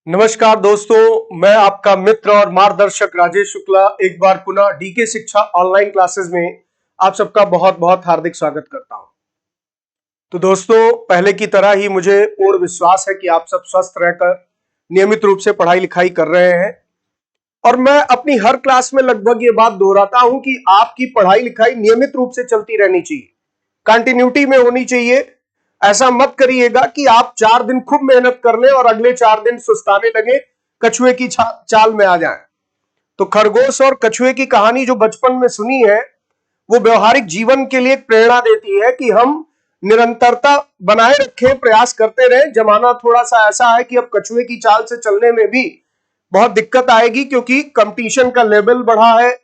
नमस्कार दोस्तों, मैं आपका मित्र और मार्गदर्शक राजेश शुक्ला एक बार पुनः डीके शिक्षा ऑनलाइन क्लासेस में आप सबका बहुत बहुत हार्दिक स्वागत करता हूं। तो दोस्तों, पहले की तरह ही मुझे पूर्ण विश्वास है कि आप सब स्वस्थ रहकर नियमित रूप से पढ़ाई लिखाई कर रहे हैं और मैं अपनी हर क्लास में लगभग ये बात दोहराता हूं कि आपकी पढ़ाई लिखाई नियमित रूप से चलती रहनी चाहिए, कंटिन्यूटी में होनी चाहिए। ऐसा मत करिएगा कि आप 4 दिन खूब मेहनत कर लें और अगले 4 दिन सुस्ताने लगे, कछुए की चाल में आ जाएं। तो खरगोश और कछुए की कहानी जो बचपन में सुनी है, वो व्यवहारिक जीवन के लिए प्रेरणा देती है कि हम निरंतरता बनाए रखें, प्रयास करते रहें। जमाना थोड़ा सा ऐसा है कि अब कछुए की चाल से चलने में भी बहुत दिक्कत आएगी, क्योंकि कंपटीशन का लेवल बढ़ा है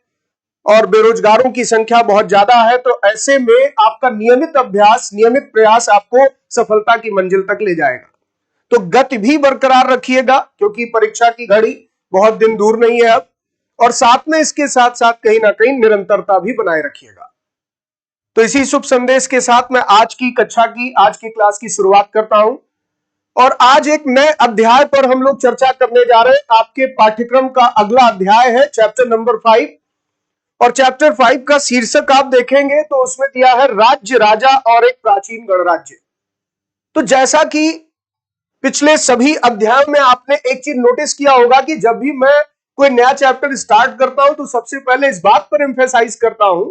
और बेरोजगारों की संख्या बहुत ज्यादा है। तो ऐसे में आपका नियमित अभ्यास, नियमित प्रयास आपको सफलता की मंजिल तक ले जाएगा। तो गति भी बरकरार रखिएगा, क्योंकि परीक्षा की घड़ी बहुत दिन दूर नहीं है अब, और साथ में इसके साथ साथ कहीं ना कहीं निरंतरता भी बनाए रखिएगा। तो इसी शुभ संदेश के साथ मैं आज की क्लास की शुरुआत करता हूं और आज एक नए अध्याय पर हम लोग चर्चा करने जा रहे हैं। आपके पाठ्यक्रम का अगला अध्याय है चैप्टर नंबर 5 और चैप्टर 5 का शीर्षक आप देखेंगे तो उसमें दिया है राज्य, राजा और एक प्राचीन गणराज्य। तो जैसा कि पिछले सभी अध्यायों में आपने एक चीज नोटिस किया होगा कि जब भी मैं कोई नया चैप्टर स्टार्ट करता हूं तो सबसे पहले इस बात पर एम्फेसाइज करता हूं,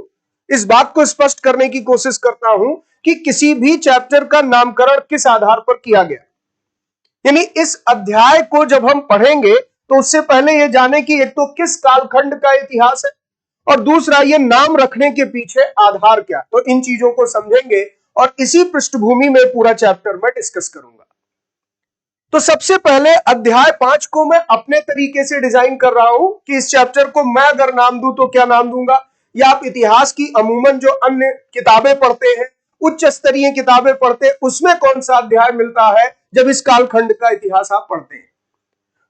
इस बात को स्पष्ट करने की कोशिश करता हूं कि किसी भी चैप्टर का नामकरण किस आधार पर किया गया। यानी इस अध्याय को जब हम पढ़ेंगे तो उससे पहले यह जाने कि एक तो किस कालखंड का इतिहास है और दूसरा ये नाम रखने के पीछे आधार क्या। तो इन चीजों को समझेंगे और इसी पृष्ठभूमि में पूरा चैप्टर मैं डिस्कस करूंगा। तो सबसे पहले अध्याय 5 को मैं अपने तरीके से डिजाइन कर रहा हूं कि इस चैप्टर को मैं अगर नाम दूं तो क्या नाम दूंगा, या आप इतिहास की अमूमन जो अन्य किताबें पढ़ते हैं, उच्च स्तरीय किताबें पढ़ते हैं, उसमें कौन सा अध्याय मिलता है जब इस कालखंड का इतिहास आप पढ़ते हैं।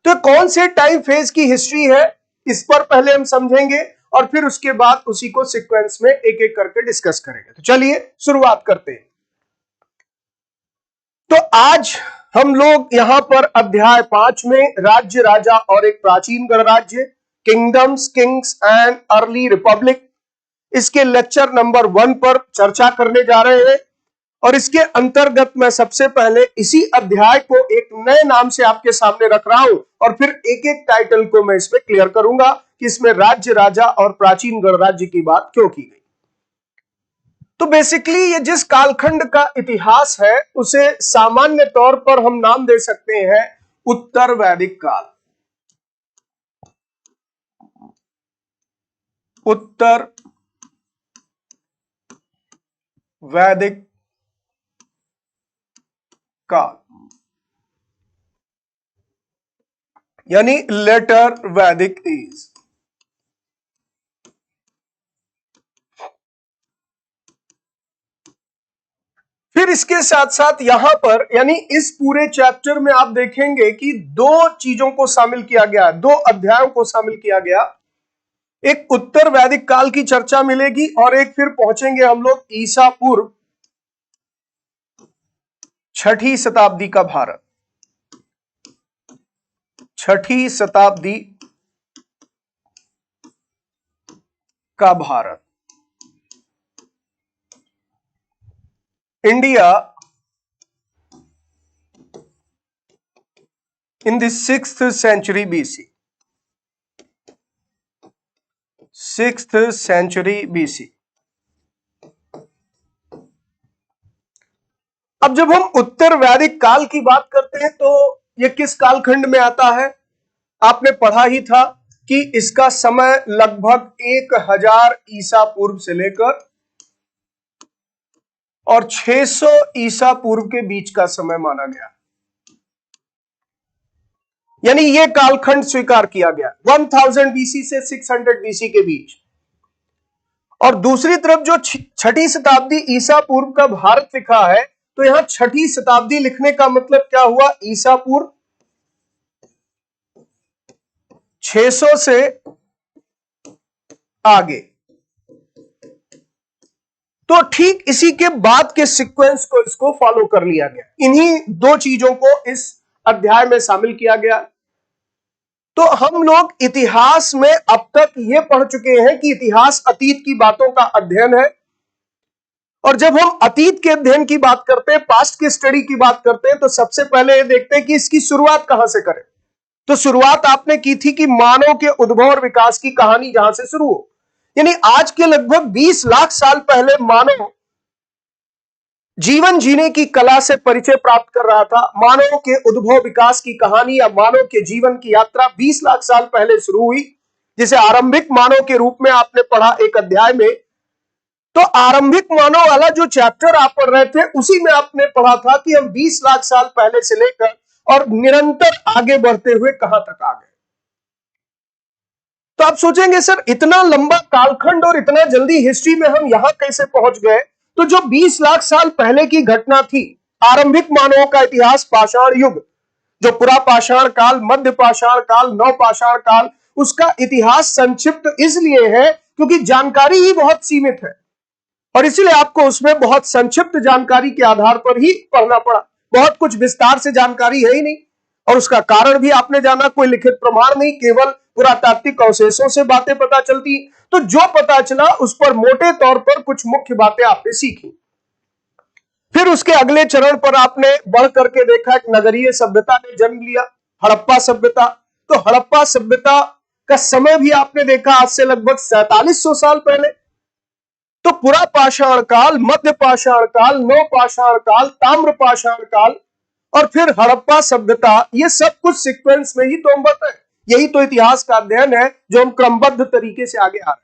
तो कौन से टाइम फेज की हिस्ट्री है, इस पर पहले हम समझेंगे और फिर उसके बाद उसी को सीक्वेंस में एक एक करके डिस्कस करेंगे। तो चलिए शुरुआत करते हैं। तो आज हम लोग यहां पर अध्याय 5 में राज्य, राजा और एक प्राचीन गणराज्य, kingdoms, Kings and early Republic, इसके लेक्चर नंबर 1 पर चर्चा करने जा रहे हैं। और इसके अंतर्गत मैं सबसे पहले इसी अध्याय को एक नए नाम से आपके सामने रख रहा हूं और फिर एक एक टाइटल को मैं इसमें क्लियर करूंगा कि इसमें राज्य, राजा और प्राचीन गणराज्य की बात क्यों की गई। तो बेसिकली ये जिस कालखंड का इतिहास है उसे सामान्य तौर पर हम नाम दे सकते हैं उत्तर वैदिक काल। उत्तर वैदिक काल यानी लेटर वैदिक एज। फिर इसके साथ साथ यहां पर यानी इस पूरे चैप्टर में आप देखेंगे कि 2 चीजों को शामिल किया गया, 2 अध्यायों को शामिल किया गया। एक उत्तर वैदिक काल की चर्चा मिलेगी और एक फिर पहुंचेंगे हम लोग ईसा पूर्व 6ठी शताब्दी का भारत। 6ठी शताब्दी का Bharat, India in the 6th century BC. 6th century BC। अब जब हम उत्तर वैदिक काल की बात करते हैं तो यह किस कालखंड में आता है, आपने पढ़ा ही था कि इसका समय लगभग 1000 ईसा पूर्व से लेकर और 600 ईसा पूर्व के बीच का समय माना गया। यानी यह कालखंड स्वीकार किया गया 1000 बीसी से 600 बीसी के बीच। और दूसरी तरफ जो 6ठी शताब्दी ईसा पूर्व का भारत लिखा है, तो यहां 6ठी शताब्दी लिखने का मतलब क्या हुआ, ईसा पूर्व 600 से आगे। तो ठीक इसी के बाद के सीक्वेंस को इसको फॉलो कर लिया गया। इन्हीं 2 चीजों को इस अध्याय में शामिल किया गया। तो हम लोग इतिहास में अब तक ये पढ़ चुके हैं कि इतिहास अतीत की बातों का अध्ययन है। और जब हम अतीत के अध्ययन की बात करते हैं, पास्ट की स्टडी की बात करते हैं, तो सबसे पहले ये देखते हैं कि इसकी शुरुआत कहां से करें। तो शुरुआत आपने की थी कि मानव के उद्भव और विकास की कहानी जहां से शुरू हो, यानी आज के लगभग 20 लाख साल पहले मानव जीवन जीने की कला से परिचय प्राप्त कर रहा था। मानव के उद्भव विकास की कहानी या मानव के जीवन की यात्रा 20 लाख साल पहले शुरू हुई, जिसे आरंभिक मानव के रूप में आपने पढ़ा एक अध्याय में। तो आरंभिक मानव वाला जो चैप्टर आप पढ़ रहे थे, उसी में आपने पढ़ा था कि हम 20 लाख साल पहले से लेकर और निरंतर आगे बढ़ते हुए कहां तक आ गए। तो आप सोचेंगे सर इतना लंबा कालखंड और इतना जल्दी हिस्ट्री में हम यहां कैसे पहुंच गए। तो जो 20 लाख साल पहले की घटना थी, आरंभिक मानवों का इतिहास, पाषाण युग, जो पुरा पाषाण काल, मध्य पाषाण काल, नव पाषाण काल, उसका इतिहास संक्षिप्त इसलिए है क्योंकि जानकारी ही बहुत सीमित है और इसीलिए आपको उसमें बहुत संक्षिप्त जानकारी के आधार पर ही पढ़ना पड़ा। बहुत कुछ विस्तार से जानकारी है ही नहीं और उसका कारण भी आपने जाना, कोई लिखित प्रमाण नहीं, केवल पुरातात्विक अवशेषों से बातें पता चलती। तो जो पता चला उस पर मोटे तौर पर कुछ मुख्य बातें आपने सीखी। फिर उसके अगले चरण पर आपने बढ़ करके देखा एक नगरीय सभ्यता ने जन्म लिया, हड़प्पा सभ्यता। तो हड़प्पा सभ्यता का समय भी आपने देखा आज से लगभग 4700 साल पहले। तो पुरा पाषाण काल, मध्य पाषाण काल, नव पाषाण काल, ताम्र पाषाण काल और फिर हड़प्पा सभ्यता, ये सब कुछ सीक्वेंस में ही तो हम बताएं। यही तो इतिहास का अध्ययन है जो हम क्रमबद्ध तरीके से आगे आ रहे हैं।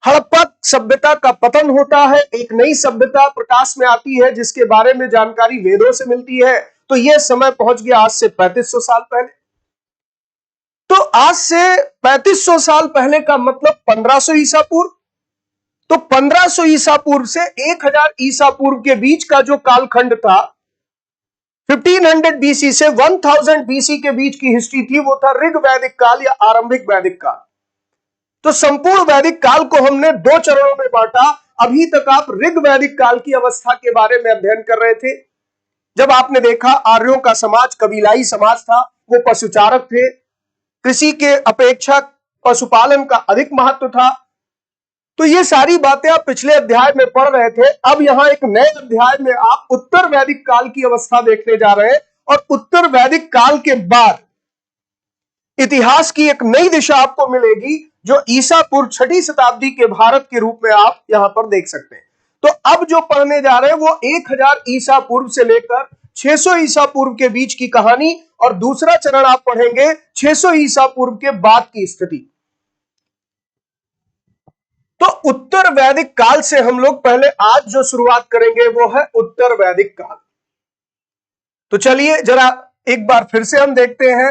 हड़प्पा सभ्यता का पतन होता है, एक नई सभ्यता प्रकाश में आती है जिसके बारे में जानकारी वेदों से मिलती है। तो यह समय पहुंच गया आज से 3500 साल पहले। तो आज से 3500 साल पहले का मतलब 1500 ईसा पूर्व। तो 1500 ईसा पूर्व से 1000 ईसा पूर्व के बीच का जो कालखंड था, 1500 बीसी से 1000 बीसी के बीच की हिस्ट्री थी, वो था ऋग वैदिक काल या आरंभिक वैदिक काल। तो संपूर्ण वैदिक काल को हमने दो चरणों में बांटा। अभी तक आप ऋग वैदिक काल की अवस्था के बारे में अध्ययन कर रहे थे, जब आपने देखा आर्यों का समाज कबीलाई समाज था, वो पशुचारक थे, कृषि के अपेक्षा पशुपालन का अधिक महत्व था। तो ये सारी बातें आप पिछले अध्याय में पढ़ रहे थे। अब यहां एक नए अध्याय में आप उत्तर वैदिक काल की अवस्था देखने जा रहे हैं और उत्तर वैदिक काल के बाद इतिहास की एक नई दिशा आपको मिलेगी जो ईसा पूर्व 6वीं शताब्दी के भारत के रूप में आप यहां पर देख सकते हैं। तो अब जो पढ़ने जा रहे हैं वो 1000 ईसा पूर्व से लेकर 600 ईसा पूर्व के बीच की कहानी और दूसरा चरण आप पढ़ेंगे 600 ईसा पूर्व के बाद की स्थिति। तो उत्तर वैदिक काल से हम लोग पहले आज जो शुरुआत करेंगे वो है उत्तर वैदिक काल। तो चलिए जरा एक बार फिर से हम देखते हैं।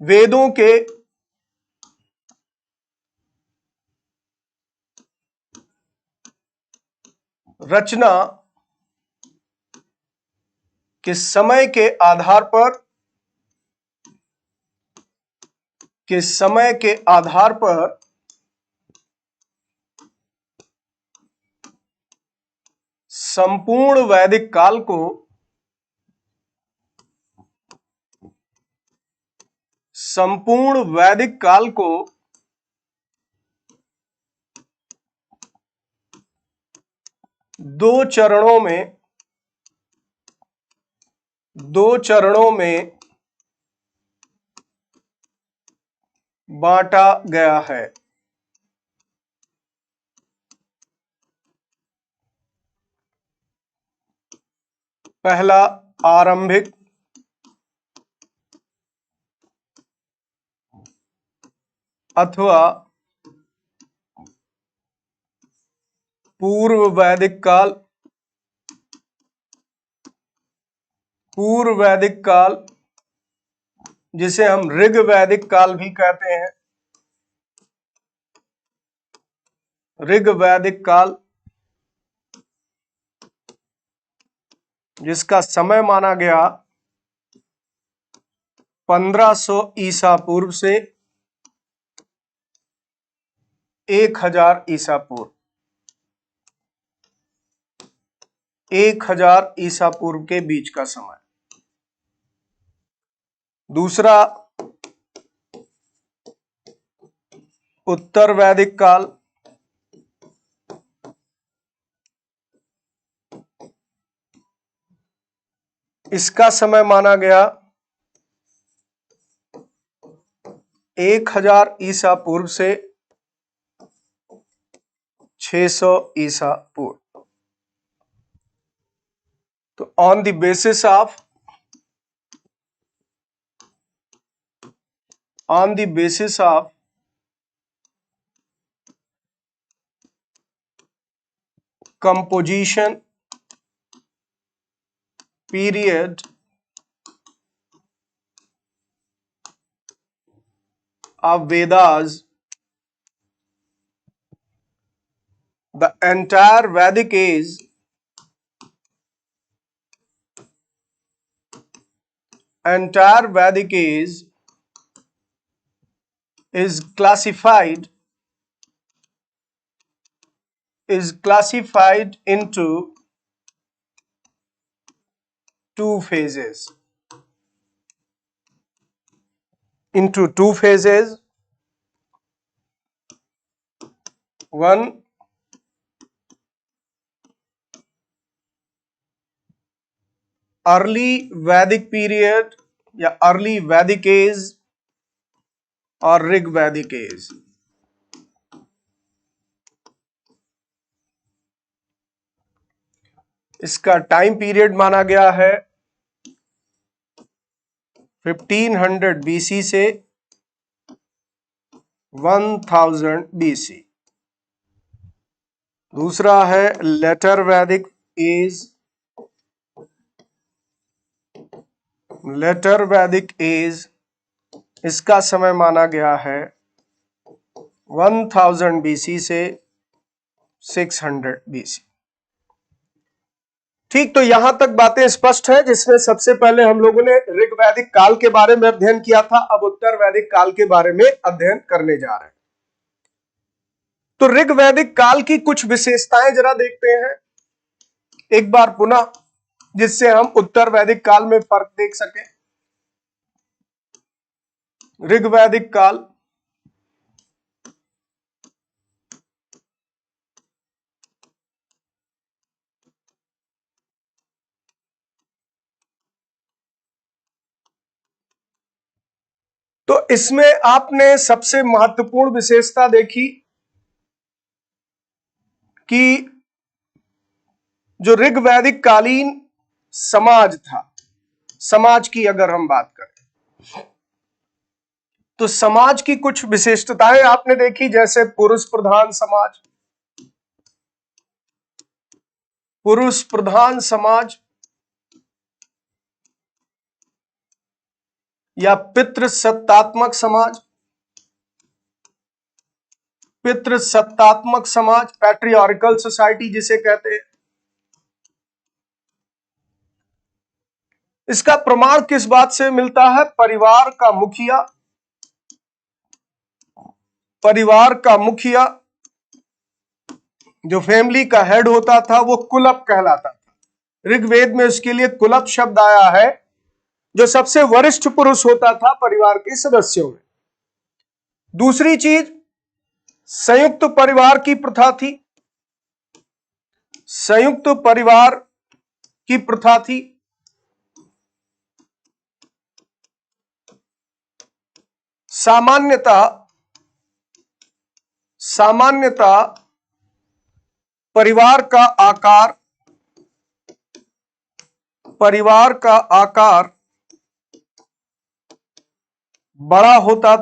वेदों के रचना के समय के आधार पर संपूर्ण वैदिक काल को दो चरणों में बांटा गया है। पहला आरंभिक अथवा पूर्व वैदिक काल, जिसे हम ऋग वैदिक काल भी कहते हैं। ऋग वैदिक काल जिसका समय माना गया 1500 ईसा पूर्व से 1000 ईसा पूर्व। 1000 ईसा पूर्व के बीच का समय। दूसरा उत्तर वैदिक काल, इसका समय माना गया 1000 ईसा पूर्व से 600 ईसा पूर्व। तो on the basis of composition period of Vedas, the entire Vedic age is classified into two phases. One, early Vedic period या early Vedic age और ऋग वैदिक एज। इसका टाइम पीरियड माना गया है 1500 BC से 1000 BC। दूसरा है लेटर वैदिक एज, इसका समय माना गया है 1000 BC से 600 BC। ठीक, तो यहां तक बातें स्पष्ट है, जिसमें सबसे पहले हम लोगों ने ऋग वैदिक काल के बारे में अध्ययन किया था। अब उत्तर वैदिक काल के बारे में अध्ययन करने जा रहे हैं। तो ऋग वैदिक काल की कुछ विशेषताएं जरा देखते हैं एक बार पुनः, जिससे हम उत्तर वैदिक काल में फर्क देख सकें। ऋग वैदिक काल, तो इसमें आपने सबसे महत्वपूर्ण विशेषता देखी कि जो ऋग वैदिक कालीन समाज था, समाज की अगर हम बात करें तो समाज की कुछ विशिष्टताएं आपने देखी, जैसे पुरुष प्रधान समाज या पितृसत्तात्मक समाज, पैट्रियार्कल सोसाइटी जिसे कहते हैं। इसका प्रमाण किस बात से मिलता है? परिवार का मुखिया जो फैमिली का हेड होता था वो कुलप कहलाता था। ऋग्वेद में उसके लिए कुलप शब्द आया है, जो सबसे वरिष्ठ पुरुष होता था परिवार के सदस्यों में। दूसरी चीज, संयुक्त परिवार की प्रथा थी। सामान्यता परिवार का आकार बड़ा होता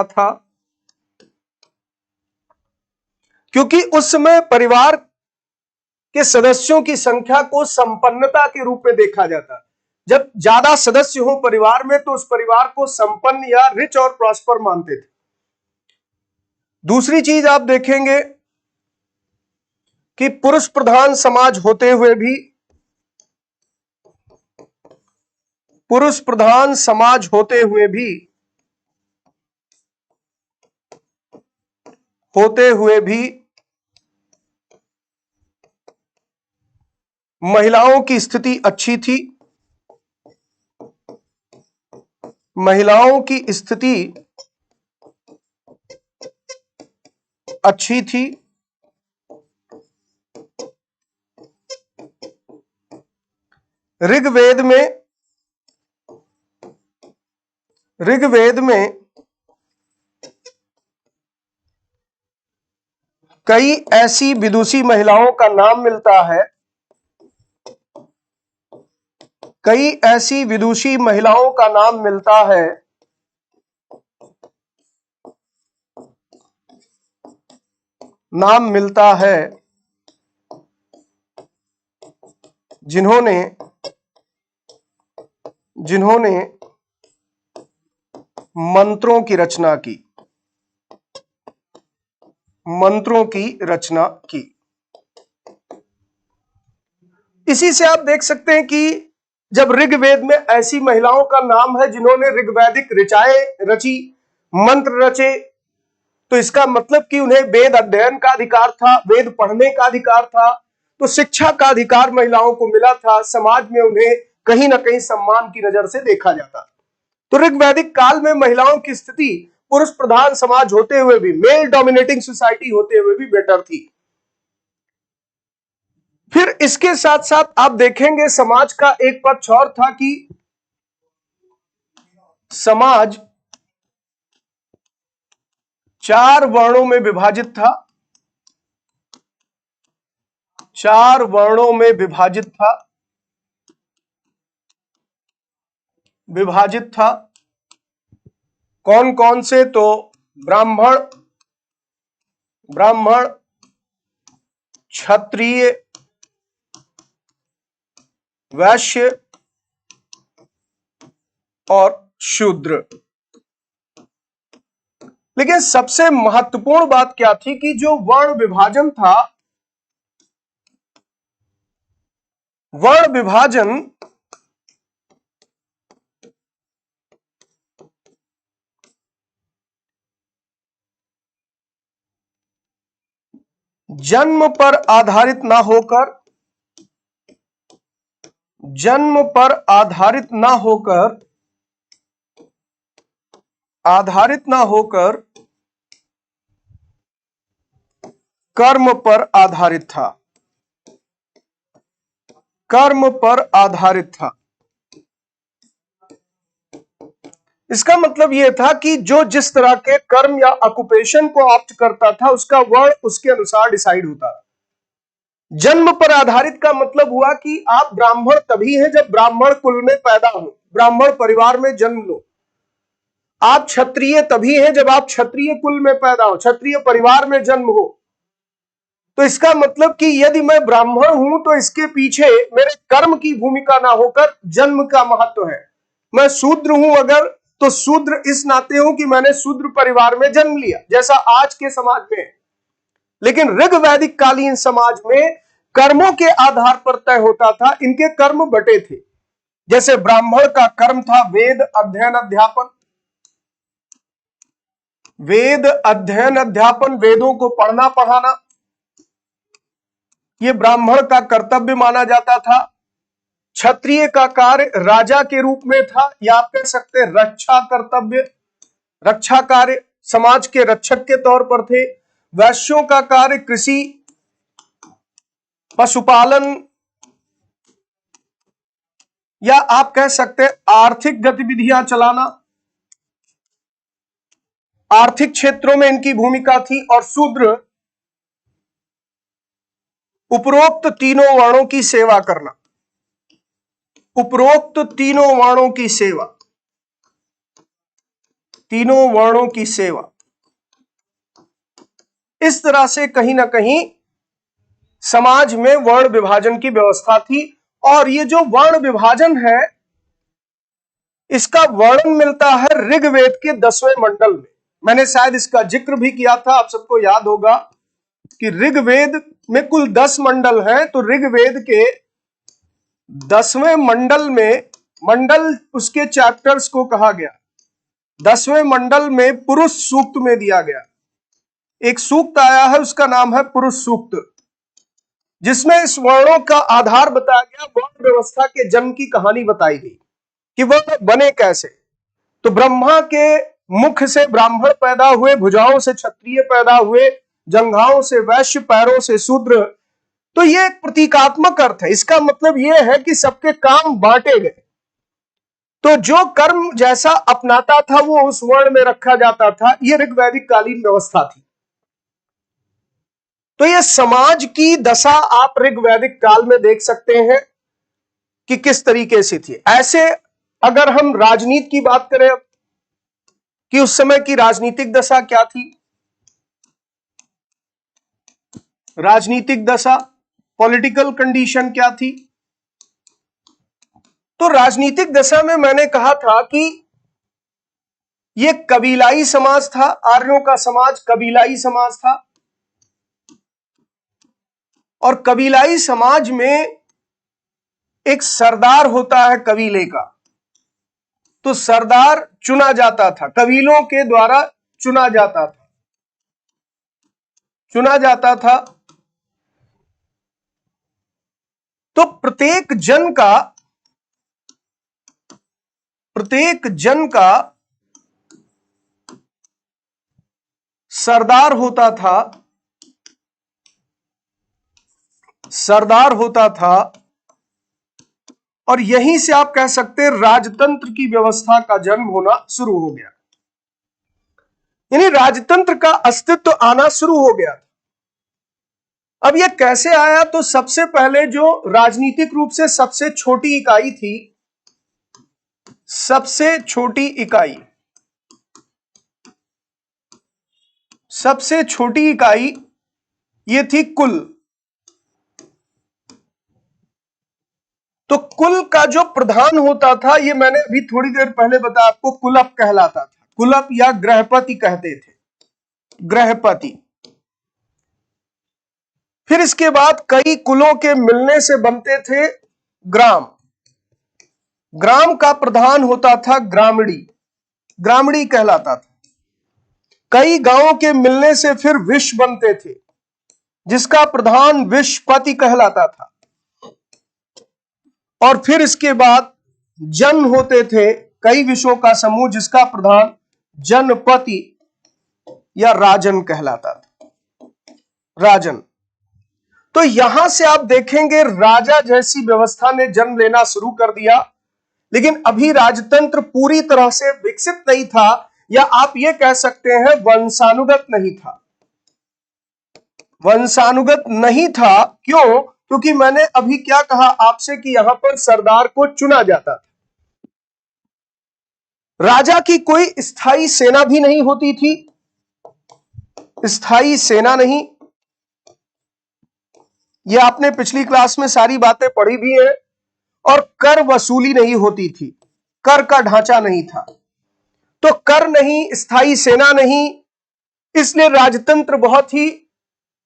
था, क्योंकि उस समय परिवार के सदस्यों की संख्या को संपन्नता के रूप में देखा जाता। जब ज्यादा सदस्य हो परिवार में तो उस परिवार को संपन्न या रिच और प्रॉस्पर मानते थे। दूसरी चीज आप देखेंगे कि पुरुष प्रधान समाज होते हुए भी महिलाओं की स्थिति अच्छी थी, महिलाओं की स्थिति अच्छी थी। ऋग्वेद में कई ऐसी विदुषी महिलाओं का नाम मिलता है, कई ऐसी विदुषी महिलाओं का नाम मिलता है जिन्होंने मंत्रों की रचना की। इसी से आप देख सकते हैं कि जब ऋग्वेद में ऐसी महिलाओं का नाम है जिन्होंने ऋग्वैदिक ऋचाएं रची, मंत्र रचे, तो इसका मतलब कि उन्हें वेद अध्ययन का अधिकार था, वेद पढ़ने का अधिकार था, तो शिक्षा का अधिकार महिलाओं को मिला था। समाज में उन्हें कहीं ना कहीं सम्मान की नजर से देखा जाता। तो ऋग्वैदिक काल में महिलाओं की स्थिति पुरुष प्रधान समाज होते हुए भी, मेल डोमिनेटिंग सोसाइटी होते हुए भी बेटर थी। फिर इसके साथ साथ आप देखेंगे समाज का एक पक्ष और था कि समाज 4 वर्णों में विभाजित था, 4 वर्णों में विभाजित था। कौन कौन से? तो ब्राह्मण, क्षत्रिय, वैश्य और शूद्र। लेकिन सबसे महत्वपूर्ण बात क्या थी कि जो वर्ण विभाजन था, वर्ण विभाजन जन्म पर आधारित ना होकर कर्म पर आधारित था। इसका मतलब यह था कि जो जिस तरह के कर्म या ऑक्यूपेशन को ऑप्ट करता था, उसका वर्ण उसके अनुसार डिसाइड होता था। जन्म पर आधारित का मतलब हुआ कि आप ब्राह्मण तभी हैं जब ब्राह्मण कुल में पैदा हो, ब्राह्मण परिवार में जन्म लो। आप क्षत्रिय तभी हैं जब आप क्षत्रिय कुल में पैदा हो, क्षत्रिय परिवार में जन्म हो। तो इसका मतलब कि यदि मैं ब्राह्मण हूं तो इसके पीछे मेरे कर्म की भूमिका ना होकर जन्म का महत्व है। मैं शूद्र हूं अगर, तो शूद्र इस नाते हूं कि मैंने शूद्र परिवार में जन्म लिया, जैसा आज के समाज में है। लेकिन ऋग्वैदिक कालीन समाज में कर्मों के आधार पर तय होता था। इनके कर्म बटे थे। जैसे ब्राह्मण का कर्म था वेद अध्ययन अध्यापन, वेदों को पढ़ना पढ़ाना, यह ब्राह्मण का कर्तव्य माना जाता था। क्षत्रिय का कार्य राजा के रूप में था, या आप कह सकते हैं रक्षा कार्य समाज के रक्षक के तौर पर थे। वैश्यों का कार्य कृषि, पशुपालन, या आप कह सकते हैं आर्थिक गतिविधियां चलाना, आर्थिक क्षेत्रों में इनकी भूमिका थी। और शूद्र उपरोक्त तीनों वर्णों की सेवा करना, तीनों वर्णों की सेवा। इस तरह से कहीं ना कहीं समाज में वर्ण विभाजन की व्यवस्था थी। और ये जो वर्ण विभाजन है, इसका वर्णन मिलता है ऋग्वेद के 10वें मंडल में। मैंने शायद इसका जिक्र भी किया था, आप सबको याद होगा कि ऋग्वेद में कुल 10 मंडल हैं। तो ऋग्वेद के 10वें मंडल में, मंडल उसके चैप्टर्स को कहा गया, 10वें मंडल में पुरुष सूक्त में दिया गया। एक सूक्त आया है, उसका नाम है पुरुष सूक्त। जिसमें इस वर्णों का आधार बताया गया, वर्ण व्यवस्था के जन्म की कहानी बताई गई कि वह बने कैसे। तो ब्रह्मा के मुख से ब्राह्मण पैदा हुए, भुजाओं से क्षत्रिय पैदा हुए, जंघाओं से वैश्य, पैरों से शूद्र। तो ये एक प्रतीकात्मक अर्थ है। इसका मतलब यह है कि सबके काम बांटे गए। तो जो कर्म जैसा अपनाता था वो उस वर्ण में रखा जाता था। यह ऋग्वैदिक कालीन व्यवस्था थी। तो यह समाज की दशा आप ऋग्वैदिक काल में देख सकते हैं कि किस तरीके से थी। ऐसे अगर हम राजनीति की बात करें कि उस समय की राजनीतिक दशा क्या थी, राजनीतिक दशा, पॉलिटिकल कंडीशन क्या थी। तो राजनीतिक दशा में मैंने कहा था कि यह कबीलाई समाज था। आर्यों का समाज कबीलाई समाज था और कबीलाई समाज में एक सरदार होता है कबीले का। तो सरदार चुना जाता था, कबीलों के द्वारा चुना जाता था, चुना जाता था। तो प्रत्येक जन का सरदार होता था, सरदार होता था। और यहीं से आप कह सकते हैं राजतंत्र की व्यवस्था का जन्म होना शुरू हो गया, यानी राजतंत्र का अस्तित्व आना शुरू हो गया। अब यह कैसे आया? तो सबसे पहले जो राजनीतिक रूप से सबसे छोटी इकाई थी, सबसे छोटी इकाई, सबसे छोटी इकाई ये थी कुल। तो कुल का जो प्रधान होता था, ये मैंने अभी थोड़ी देर पहले बताया आपको, कुलप कहलाता था। कुलप या गृहपति कहते थे, गृहपति। फिर इसके बाद कई कुलों के मिलने से बनते थे ग्राम। ग्राम का प्रधान होता था ग्रामणी, ग्रामणी कहलाता था। कई गांवों के मिलने से फिर विश्व बनते थे, जिसका प्रधान विश्वपति कहलाता था। और फिर इसके बाद जन होते थे, कई विषयों का समूह, जिसका प्रधान जनपति या राजन कहलाता था, राजन। तो यहां से आप देखेंगे राजा जैसी व्यवस्था ने जन्म लेना शुरू कर दिया। लेकिन अभी राजतंत्र पूरी तरह से विकसित नहीं था, या आप यह कह सकते हैं वंशानुगत नहीं था। वंशानुगत नहीं था। क्यों? क्योंकि मैंने अभी क्या कहा आपसे कि यहां पर सरदार को चुना जाता था। राजा की कोई स्थायी सेना भी नहीं होती थी, स्थायी सेना नहीं। यह आपने पिछली क्लास में सारी बातें पढ़ी भी है। और कर वसूली नहीं होती थी, कर का ढांचा नहीं था। तो कर नहीं, स्थायी सेना नहीं, इसलिए राजतंत्र बहुत ही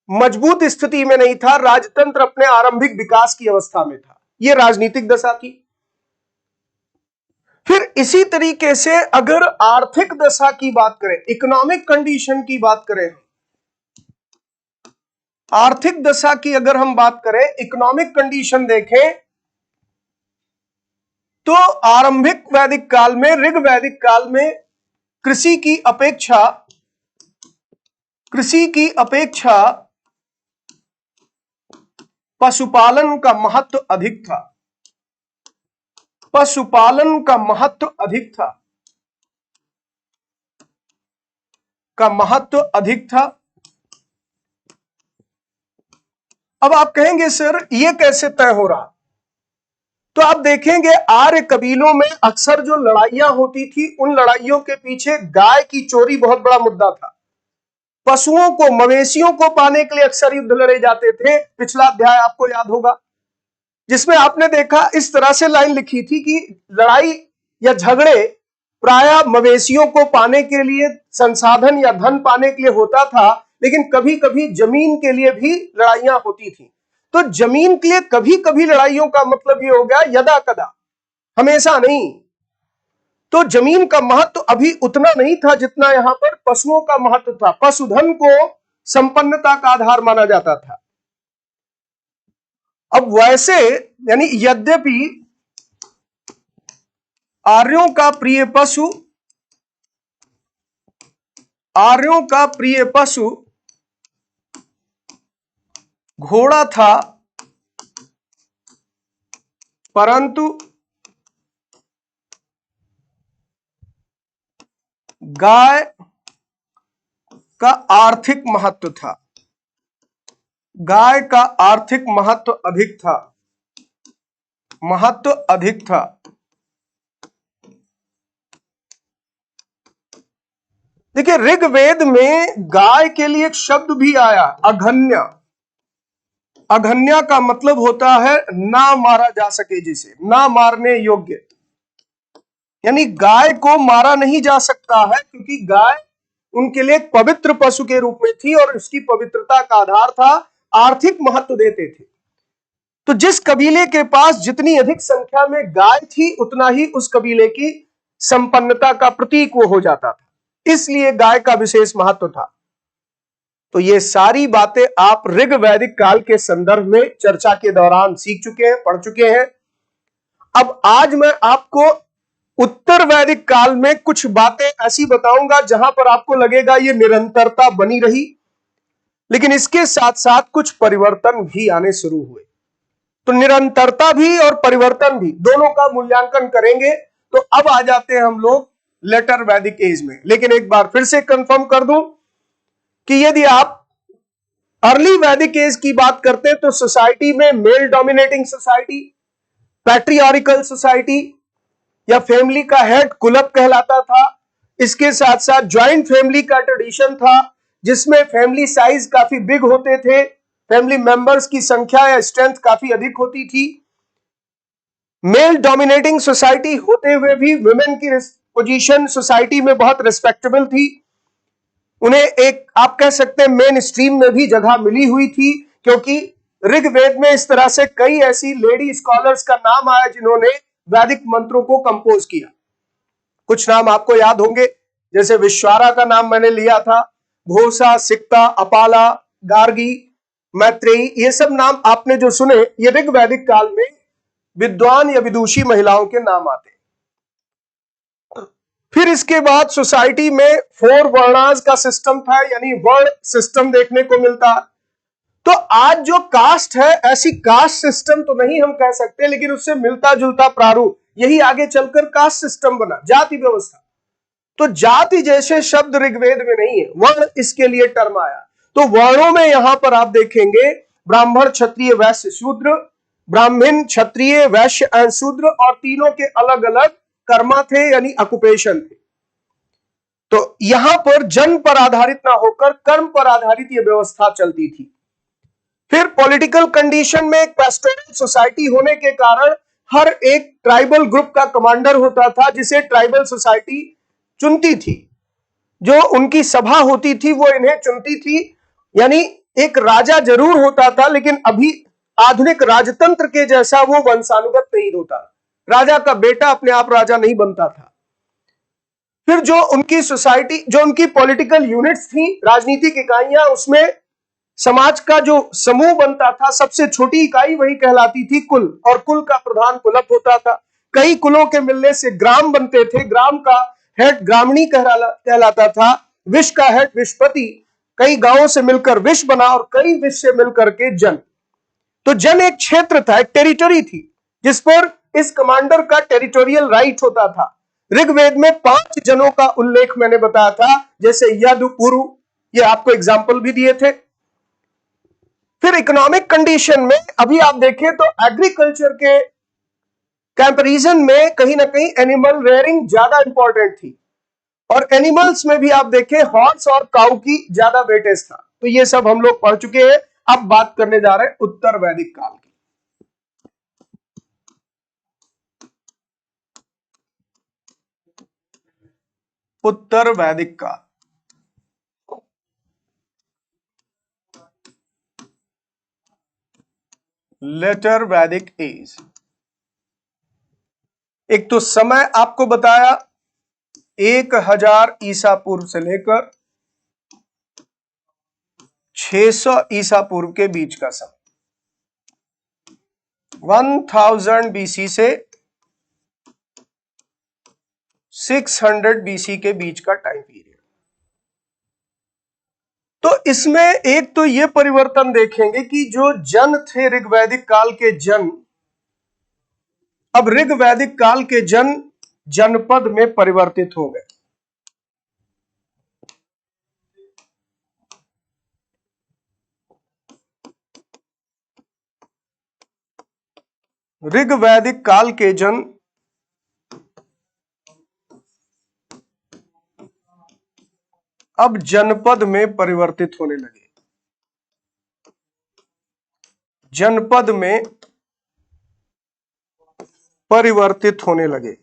मजबूत स्थिति में नहीं था। राजतंत्र अपने आरंभिक विकास की अवस्था में था। यह राजनीतिक दशा थी। फिर इसी तरीके से अगर आर्थिक दशा की बात करें, इकोनॉमिक कंडीशन की बात करें, आर्थिक दशा की अगर हम बात करें, इकोनॉमिक कंडीशन देखें, तो आरंभिक वैदिक काल में, ऋग वैदिक काल में कृषि की अपेक्षा पशुपालन का महत्व अधिक था। पशुपालन का महत्व अधिक था, अब आप कहेंगे सर ये कैसे तय हो रहा? तो आप देखेंगे आर्य कबीलों में अक्सर जो लड़ाइयां होती थी, उन लड़ाइयों के पीछे गाय की चोरी बहुत बड़ा मुद्दा था। पशुओं को, मवेशियों को पाने के लिए अक्सर युद्ध लड़े जाते थे। पिछला अध्याय आपको याद होगा, जिसमें आपने देखा इस तरह से लाइन लिखी थी कि लड़ाई या झगड़े प्रायः मवेशियों को पाने के लिए, संसाधन या धन पाने के लिए होता था। लेकिन कभी कभी जमीन के लिए भी लड़ाइयां होती थी। तो जमीन के लिए कभी कभी लड़ाइयों का मतलब ये हो गया यदा कदा, हमेशा नहीं। तो जमीन का महत्व अभी उतना नहीं था जितना यहां पर पशुओं का महत्व था। पशुधन को संपन्नता का आधार माना जाता था। अब वैसे यानी यद्यपि आर्यों का प्रिय पशु, आर्यों का प्रिय पशु घोड़ा था, परंतु गाय का आर्थिक महत्व था, गाय का आर्थिक महत्व अधिक था, महत्व अधिक था। देखिए ऋग्वेद में गाय के लिए एक शब्द भी आया, अघन्य। अघन्या का मतलब होता है ना मारा जा सके जिसे, ना मारने योग्य, यानी गाय को मारा नहीं जा सकता है, क्योंकि गाय उनके लिए एक पवित्र पशु के रूप में थी और उसकी पवित्रता का आधार था, आर्थिक महत्व देते थे। तो जिस कबीले के पास जितनी अधिक संख्या में गाय थी उतना ही उस कबीले की संपन्नता का प्रतीक वो हो जाता था, इसलिए गाय का विशेष महत्व था। तो ये सारी बातें आप ऋग वैदिक काल के संदर्भ में चर्चा के दौरान सीख चुके हैं, पढ़ चुके हैं। अब आज मैं आपको उत्तर वैदिक काल में कुछ बातें ऐसी बताऊंगा जहां पर आपको लगेगा ये निरंतरता बनी रही, लेकिन इसके साथ साथ कुछ परिवर्तन भी आने शुरू हुए। तो निरंतरता भी और परिवर्तन भी दोनों का मूल्यांकन करेंगे। तो अब आ जाते हैं हम लोग लेटर वैदिक एज में। लेकिन एक बार फिर से कंफर्म कर दूं कि यदि आप अर्ली वैदिक एज की बात करते हैं तो सोसाइटी में male dominating society, patriarchal society या फैमिली का हेड कुलप कहलाता था। इसके साथ साथ ज्वाइंट फैमिली का ट्रेडिशन था, जिसमें फैमिली साइज काफी बिग होते थे, फैमिली मेंबर्स की संख्या या स्ट्रेंथ काफी अधिक होती थी। मेल डोमिनेटिंग सोसाइटी होते हुए भी वुमेन की पोजीशन सोसाइटी में बहुत रिस्पेक्टेबल थी, उन्हें एक आप कह सकते हैं मेन स्ट्रीम में भी जगह मिली हुई थी, क्योंकि ऋग्वेद में इस तरह से कई ऐसी लेडी स्कॉलर्स का नाम आया जिन्होंने वैदिक मंत्रों को कंपोज किया। कुछ नाम आपको याद होंगे, जैसे विश्वारा का नाम मैंने लिया था, घोषा, सिक्ता, अपाला, गार्गी, मैत्रेयी, ये सब नाम आपने जो सुने ये ऋग वैदिक काल में विद्वान या विदुषी महिलाओं के नाम आते। फिर इसके बाद सोसाइटी में 4 वर्णास का सिस्टम था, यानी वर्ण सिस्टम देखने को मिलता। तो आज जो कास्ट है, ऐसी कास्ट सिस्टम तो नहीं हम कह सकते, लेकिन उससे मिलता जुलता प्रारूप, यही आगे चलकर कास्ट सिस्टम बना, जाति व्यवस्था। तो जाति जैसे शब्द ऋग्वेद में नहीं है, वर्ण इसके लिए टर्म आया। तो वर्णों में यहां पर आप देखेंगे ब्राह्मण, क्षत्रिय, वैश्य, शूद्र, ब्राह्मण, क्षत्रिय, वैश्य एंड शूद्र, और तीनों के अलग अलग कर्मा थे, यानी ऑक्युपेशन थे। तो यहां पर जन्म पर आधारित ना होकर कर्म पर आधारित यह व्यवस्था चलती थी। फिर पॉलिटिकल कंडीशन में एक पेस्टोरल सोसाइटी होने के कारण हर एक ट्राइबल ग्रुप का कमांडर होता था, जिसे ट्राइबल सोसाइटी चुनती थी। जो उनकी सभा होती थी वो इन्हें चुनती थी, यानी एक राजा जरूर होता था, लेकिन अभी आधुनिक राजतंत्र के जैसा वो वंशानुगत नहीं होता। राजा का बेटा अपने आप राजा नहीं बनता था। फिर जो उनकी सोसाइटी, जो उनकी पॉलिटिकल यूनिट्स थी, राजनीतिक इकाइयां, उसमें समाज का जो समूह बनता था, सबसे छोटी इकाई वही कहलाती थी कुल, और कुल का प्रधान कुलप होता था। कई कुलों के मिलने से ग्राम बनते थे, ग्राम का हेड ग्रामणी कहलाता था, विश्व का हेड विश्वपति, कई गांवों से मिलकर विश्व बना, और कई विश्व से मिलकर के जन। तो जन एक क्षेत्र था, एक टेरिटरी थी, जिस पर इस कमांडर का टेरिटोरियल राइट होता था। ऋग्वेद में 5 जनों का उल्लेख मैंने बताया था, जैसे यदु, पुरु, ये आपको एग्जाम्पल भी दिए थे। फिर इकोनॉमिक कंडीशन में अभी आप देखें तो एग्रीकल्चर के कंपैरिजन में कहीं ना कहीं एनिमल रेयरिंग ज्यादा इंपॉर्टेंट थी, और एनिमल्स में भी आप देखें हॉर्स और काऊ की ज्यादा वेटेज था। तो ये सब हम लोग पढ़ चुके हैं। अब बात करने जा रहे हैं उत्तर वैदिक काल की। उत्तर वैदिक काल, लेटर वैदिक एज। एक तो समय आपको बताया 1000 ईसा पूर्व से लेकर 600 ईसा पूर्व के बीच का समय। 1000 BC से 600 BC के बीच का टाइम पीरियड। तो इसमें एक तो ये परिवर्तन देखेंगे कि जो जन थे ऋग्वैदिक काल के जन, अब ऋग्वैदिक काल के जन जनपद में परिवर्तित हो गए। ऋग्वैदिक काल के जन अब जनपद में परिवर्तित होने लगे। जनपद में परिवर्तित होने लगे।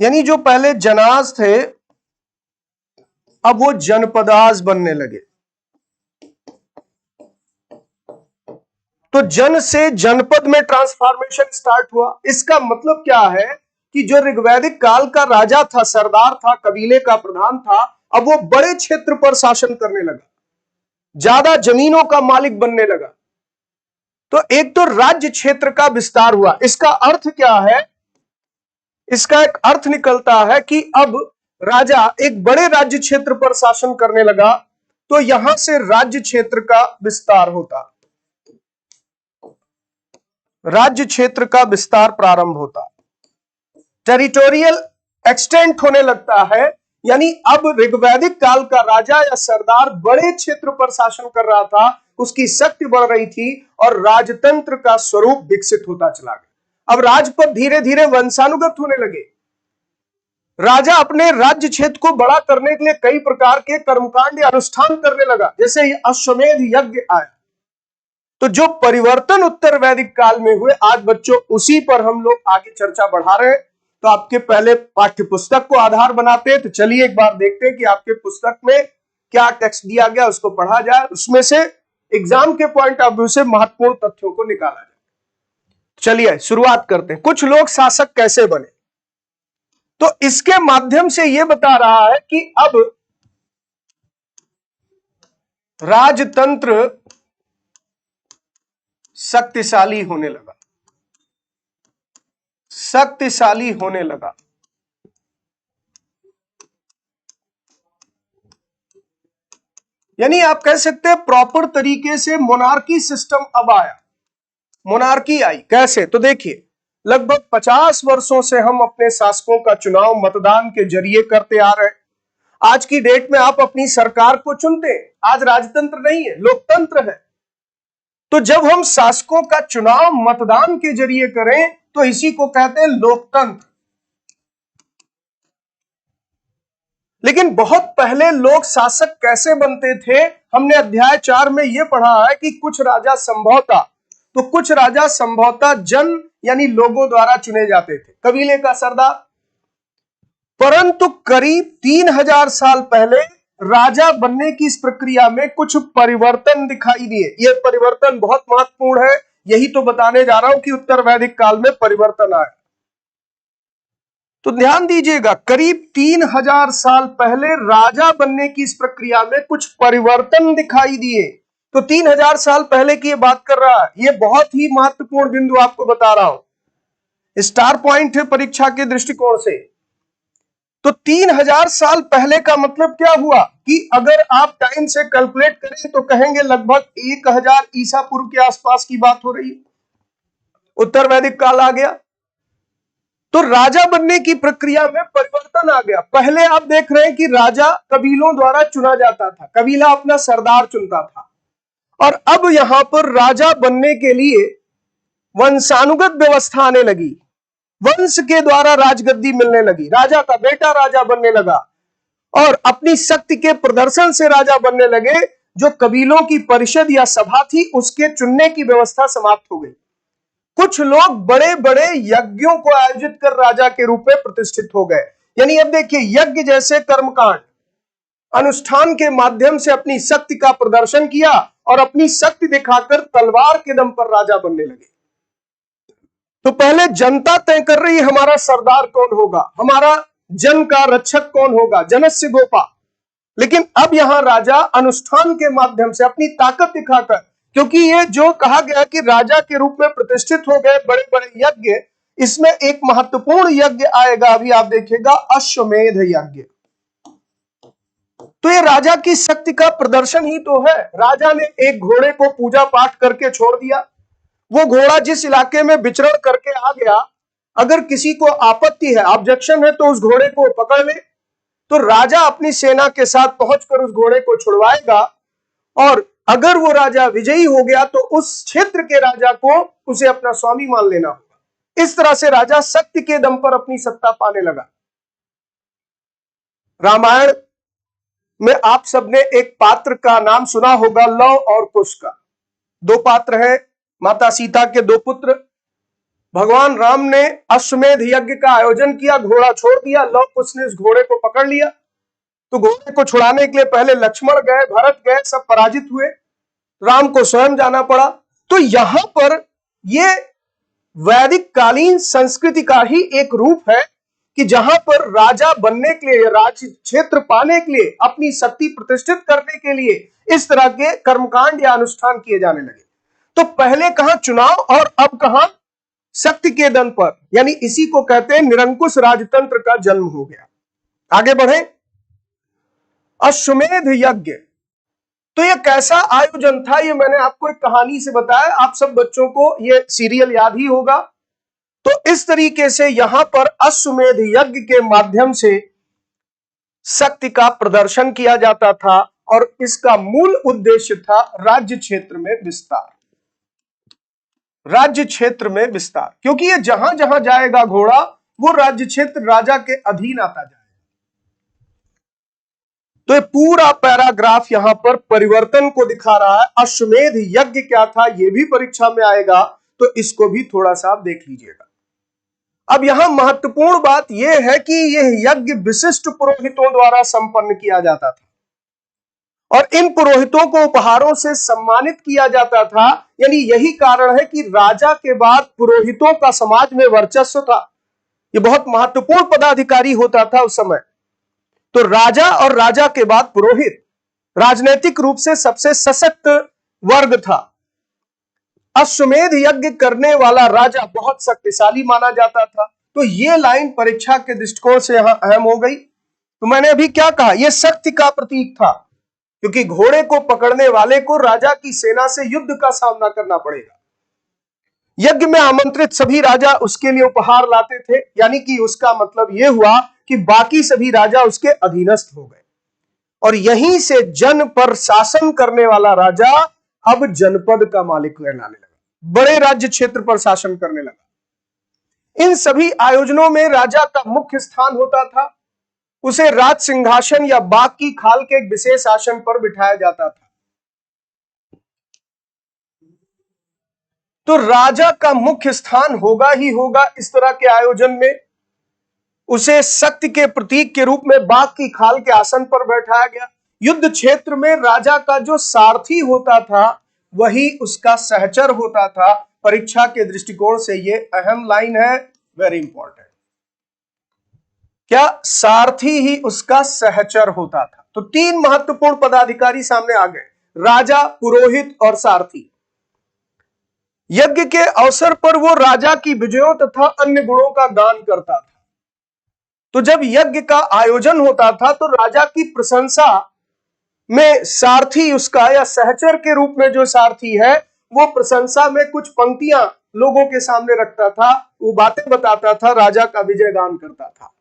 यानी जो पहले जनाज थे अब वो जनपदाज बनने लगे। तो जन से जनपद में ट्रांसफॉर्मेशन स्टार्ट हुआ। इसका मतलब क्या है कि जो ऋग्वैदिक काल का राजा था, सरदार था, कबीले का प्रधान था, अब वो बड़े क्षेत्र पर शासन करने लगा, ज्यादा जमीनों का मालिक बनने लगा। तो एक तो राज्य क्षेत्र का विस्तार हुआ। इसका अर्थ क्या है? इसका एक अर्थ निकलता है कि अब राजा एक बड़े राज्य क्षेत्र पर शासन करने लगा, तो यहां से राज्य क्षेत्र का विस्तार होता, राज्य क्षेत्र का विस्तार प्रारंभ होता, टेरिटोरियल एक्सटेंट होने लगता है। यानी अब ऋग्वैदिक काल का राजा या सरदार बड़े क्षेत्र पर शासन कर रहा था, उसकी शक्ति बढ़ रही थी और राजतंत्र का स्वरूप विकसित होता चला गया। अब राजपद धीरे धीरे वंशानुगत होने लगे। राजा अपने राज्य क्षेत्र को बड़ा करने के लिए कई प्रकार के कर्मकांड या अनुष्ठान करने लगा, जैसे अश्वमेध यज्ञ आया। तो जो परिवर्तन उत्तर वैदिक काल में हुए, आज बच्चों उसी पर हम लोग आगे चर्चा बढ़ा रहे हैं। तो आपके पहले पाठ्य पुस्तक को आधार बनाते हैं। तो चलिए एक बार देखते हैं कि आपके पुस्तक में क्या टेक्स्ट दिया गया, उसको पढ़ा जाए, उसमें से एग्जाम के पॉइंट ऑफ व्यू से महत्वपूर्ण तथ्यों को निकाला जाए। चलिए शुरुआत करते हैं। कुछ लोग शासक कैसे बने, तो इसके माध्यम से यह बता रहा है कि अब राजतंत्र शक्तिशाली होने लगा, शक्तिशाली होने लगा। यानी आप कह सकते हैं प्रॉपर तरीके से मोनार्की सिस्टम अब आया, मोनार्की आई। कैसे? तो देखिए, लगभग 50 वर्षों से हम अपने शासकों का चुनाव मतदान के जरिए करते आ रहे हैं। आज की डेट में आप अपनी सरकार को चुनते हैं। आज राजतंत्र नहीं है, लोकतंत्र है। तो जब हम शासकों का चुनाव मतदान के जरिए करें तो इसी को कहते हैं लोकतंत्र। लेकिन बहुत पहले लोग शासक कैसे बनते थे? हमने अध्याय 4 में यह पढ़ा है कि कुछ राजा संभवतः जन यानी लोगों द्वारा चुने जाते थे, कबीले का सरदार। परंतु करीब 3000 साल पहले राजा बनने की इस प्रक्रिया में कुछ परिवर्तन दिखाई दिए। यह परिवर्तन बहुत महत्वपूर्ण है, यही तो बताने जा रहा हूं कि उत्तर वैदिक काल में परिवर्तन आया। तो ध्यान दीजिएगा, करीब 3000 साल पहले राजा बनने की इस प्रक्रिया में कुछ परिवर्तन दिखाई दिए। तो 3000 साल पहले की ये बात कर रहा है। ये बहुत ही महत्वपूर्ण बिंदु आपको बता रहा हूं, स्टार पॉइंट है परीक्षा के दृष्टिकोण से। तो 3000 साल पहले का मतलब क्या हुआ कि अगर आप टाइम से कैलकुलेट करें तो कहेंगे लगभग 1000 ईसा पूर्व के आसपास की बात हो रही है। उत्तर वैदिक काल आ गया, तो राजा बनने की प्रक्रिया में परिवर्तन आ गया। पहले आप देख रहे हैं कि राजा कबीलों द्वारा चुना जाता था, कबीला अपना सरदार चुनता था। और अब यहां पर राजा बनने के लिए वंशानुगत व्यवस्था आने लगी, वंश के द्वारा राजगद्दी मिलने लगी, राजा का बेटा राजा बनने लगा और अपनी शक्ति के प्रदर्शन से राजा बनने लगे। जो कबीलों की परिषद या सभा थी उसके चुनने की व्यवस्था समाप्त हो गई। कुछ लोग बड़े बड़े यज्ञों को आयोजित कर राजा के रूप में प्रतिष्ठित हो गए। यानी अब देखिए, यज्ञ जैसे कर्मकांड अनुष्ठान के माध्यम से अपनी शक्ति का प्रदर्शन किया और अपनी शक्ति दिखाकर तलवार के दम पर राजा बनने लगे। तो पहले जनता तय कर रही है हमारा सरदार कौन होगा, हमारा जन का रक्षक कौन होगा, जनस्य गोपा। लेकिन अब यहां राजा अनुष्ठान के माध्यम से अपनी ताकत दिखाकर, क्योंकि ये जो कहा गया कि राजा के रूप में प्रतिष्ठित हो गए बड़े बड़े यज्ञ, इसमें एक महत्वपूर्ण यज्ञ आएगा, अभी आप देखिएगा, अश्वमेध यज्ञ। तो ये राजा की शक्ति का प्रदर्शन ही तो है। राजा ने एक घोड़े को पूजा पाठ करके छोड़ दिया, वो घोड़ा जिस इलाके में विचरण करके आ गया, अगर किसी को आपत्ति है, ऑब्जेक्शन है, तो उस घोड़े को पकड़ ले, तो राजा अपनी सेना के साथ पहुंचकर उस घोड़े को छुड़वाएगा, और अगर वो राजा विजयी हो गया तो उस क्षेत्र के राजा को उसे अपना स्वामी मान लेना होगा। इस तरह से राजा शक्ति के दम पर अपनी सत्ता पाने लगा। रामायण में आप सबने एक पात्र का नाम सुना होगा, लव और कुश का। दो पात्र हैं, माता सीता के दो पुत्र। भगवान राम ने अश्वमेध यज्ञ का आयोजन किया, घोड़ा छोड़ दिया, लव कुश ने उस घोड़े को पकड़ लिया। तो घोड़े को छुड़ाने के लिए पहले लक्ष्मण गए, भरत गए, सब पराजित हुए, राम को स्वयं जाना पड़ा। तो यहां पर यह वैदिक कालीन संस्कृति का ही एक रूप है कि जहां पर राजा बनने के लिए, राज्य क्षेत्र पाने के लिए, अपनी शक्ति प्रतिष्ठित करने के लिए इस तरह के कर्मकांड या अनुष्ठान किए जाने लगे। तो पहले कहां चुनाव और अब कहां शक्ति के दम पर, यानी इसी को कहते हैं निरंकुश राजतंत्र का जन्म हो गया। आगे बढ़े। अश्वमेध यज्ञ, तो यह कैसा आयोजन था, यह मैंने आपको एक कहानी से बताया। आप सब बच्चों को यह सीरियल याद ही होगा। तो इस तरीके से यहां पर अश्वमेध यज्ञ के माध्यम से शक्ति का प्रदर्शन किया जाता था, और इसका मूल उद्देश्य था राज्य क्षेत्र में विस्तार। राज्य क्षेत्र में विस्तार, क्योंकि ये जहां जहां जाएगा घोड़ा, वो राज्य क्षेत्र राजा के अधीन आता जाएगा। तो ये पूरा पैराग्राफ यहां पर परिवर्तन को दिखा रहा है। अश्वमेध यज्ञ क्या था, यह भी परीक्षा में आएगा, तो इसको भी थोड़ा सा आप देख लीजिएगा। अब यहां महत्वपूर्ण बात यह है कि यह यज्ञ विशिष्ट पुरोहितों द्वारा संपन्न किया जाता था, और इन पुरोहितों को उपहारों से सम्मानित किया जाता था। यानी यही कारण है कि राजा के बाद पुरोहितों का समाज में वर्चस्व था। यह बहुत महत्वपूर्ण पदाधिकारी होता था उस समय। तो राजा और राजा के बाद पुरोहित राजनीतिक रूप से सबसे सशक्त वर्ग था। अश्वमेध यज्ञ करने वाला राजा बहुत शक्तिशाली माना जाता था। तो यह लाइन परीक्षा के दृष्टिकोण से यहां अहम हो गई। तो मैंने अभी क्या कहा, यह शक्ति का प्रतीक था, क्योंकि घोड़े को पकड़ने वाले को राजा की सेना से युद्ध का सामना करना पड़ेगा। यज्ञ में आमंत्रित सभी राजा उसके लिए उपहार लाते थे, यानी कि उसका मतलब यह हुआ कि बाकी सभी राजा उसके अधीनस्थ हो गए, और यहीं से जन पर शासन करने वाला राजा अब जनपद का मालिक कहलाने लगा, बड़े राज्य क्षेत्र पर शासन करने लगा। इन सभी आयोजनों में राजा का मुख्य स्थान होता था, उसे राज सिंहासन या बाघ की खाल के एक विशेष आसन पर बिठाया जाता था। तो राजा का मुख्य स्थान होगा ही होगा इस तरह के आयोजन में। उसे शक्ति के प्रतीक के रूप में बाघ की खाल के आसन पर बैठाया गया। युद्ध क्षेत्र में राजा का जो सारथी होता था वही उसका सहचर होता था। परीक्षा के दृष्टिकोण से यह अहम लाइन है, वेरी इंपॉर्टेंट। क्या सारथी ही उसका सहचर होता था? तो तीन महत्वपूर्ण पदाधिकारी सामने आ गए, राजा, पुरोहित और सारथी। यज्ञ के अवसर पर वो राजा की विजयों तथा अन्य गुणों का गान करता था। तो जब यज्ञ का आयोजन होता था तो राजा की प्रशंसा में सारथी उसका, या सहचर के रूप में जो सारथी है, वो प्रशंसा में कुछ पंक्तियां लोगों के सामने रखता था, वो बातें बताता था, राजा का विजय गान करता था।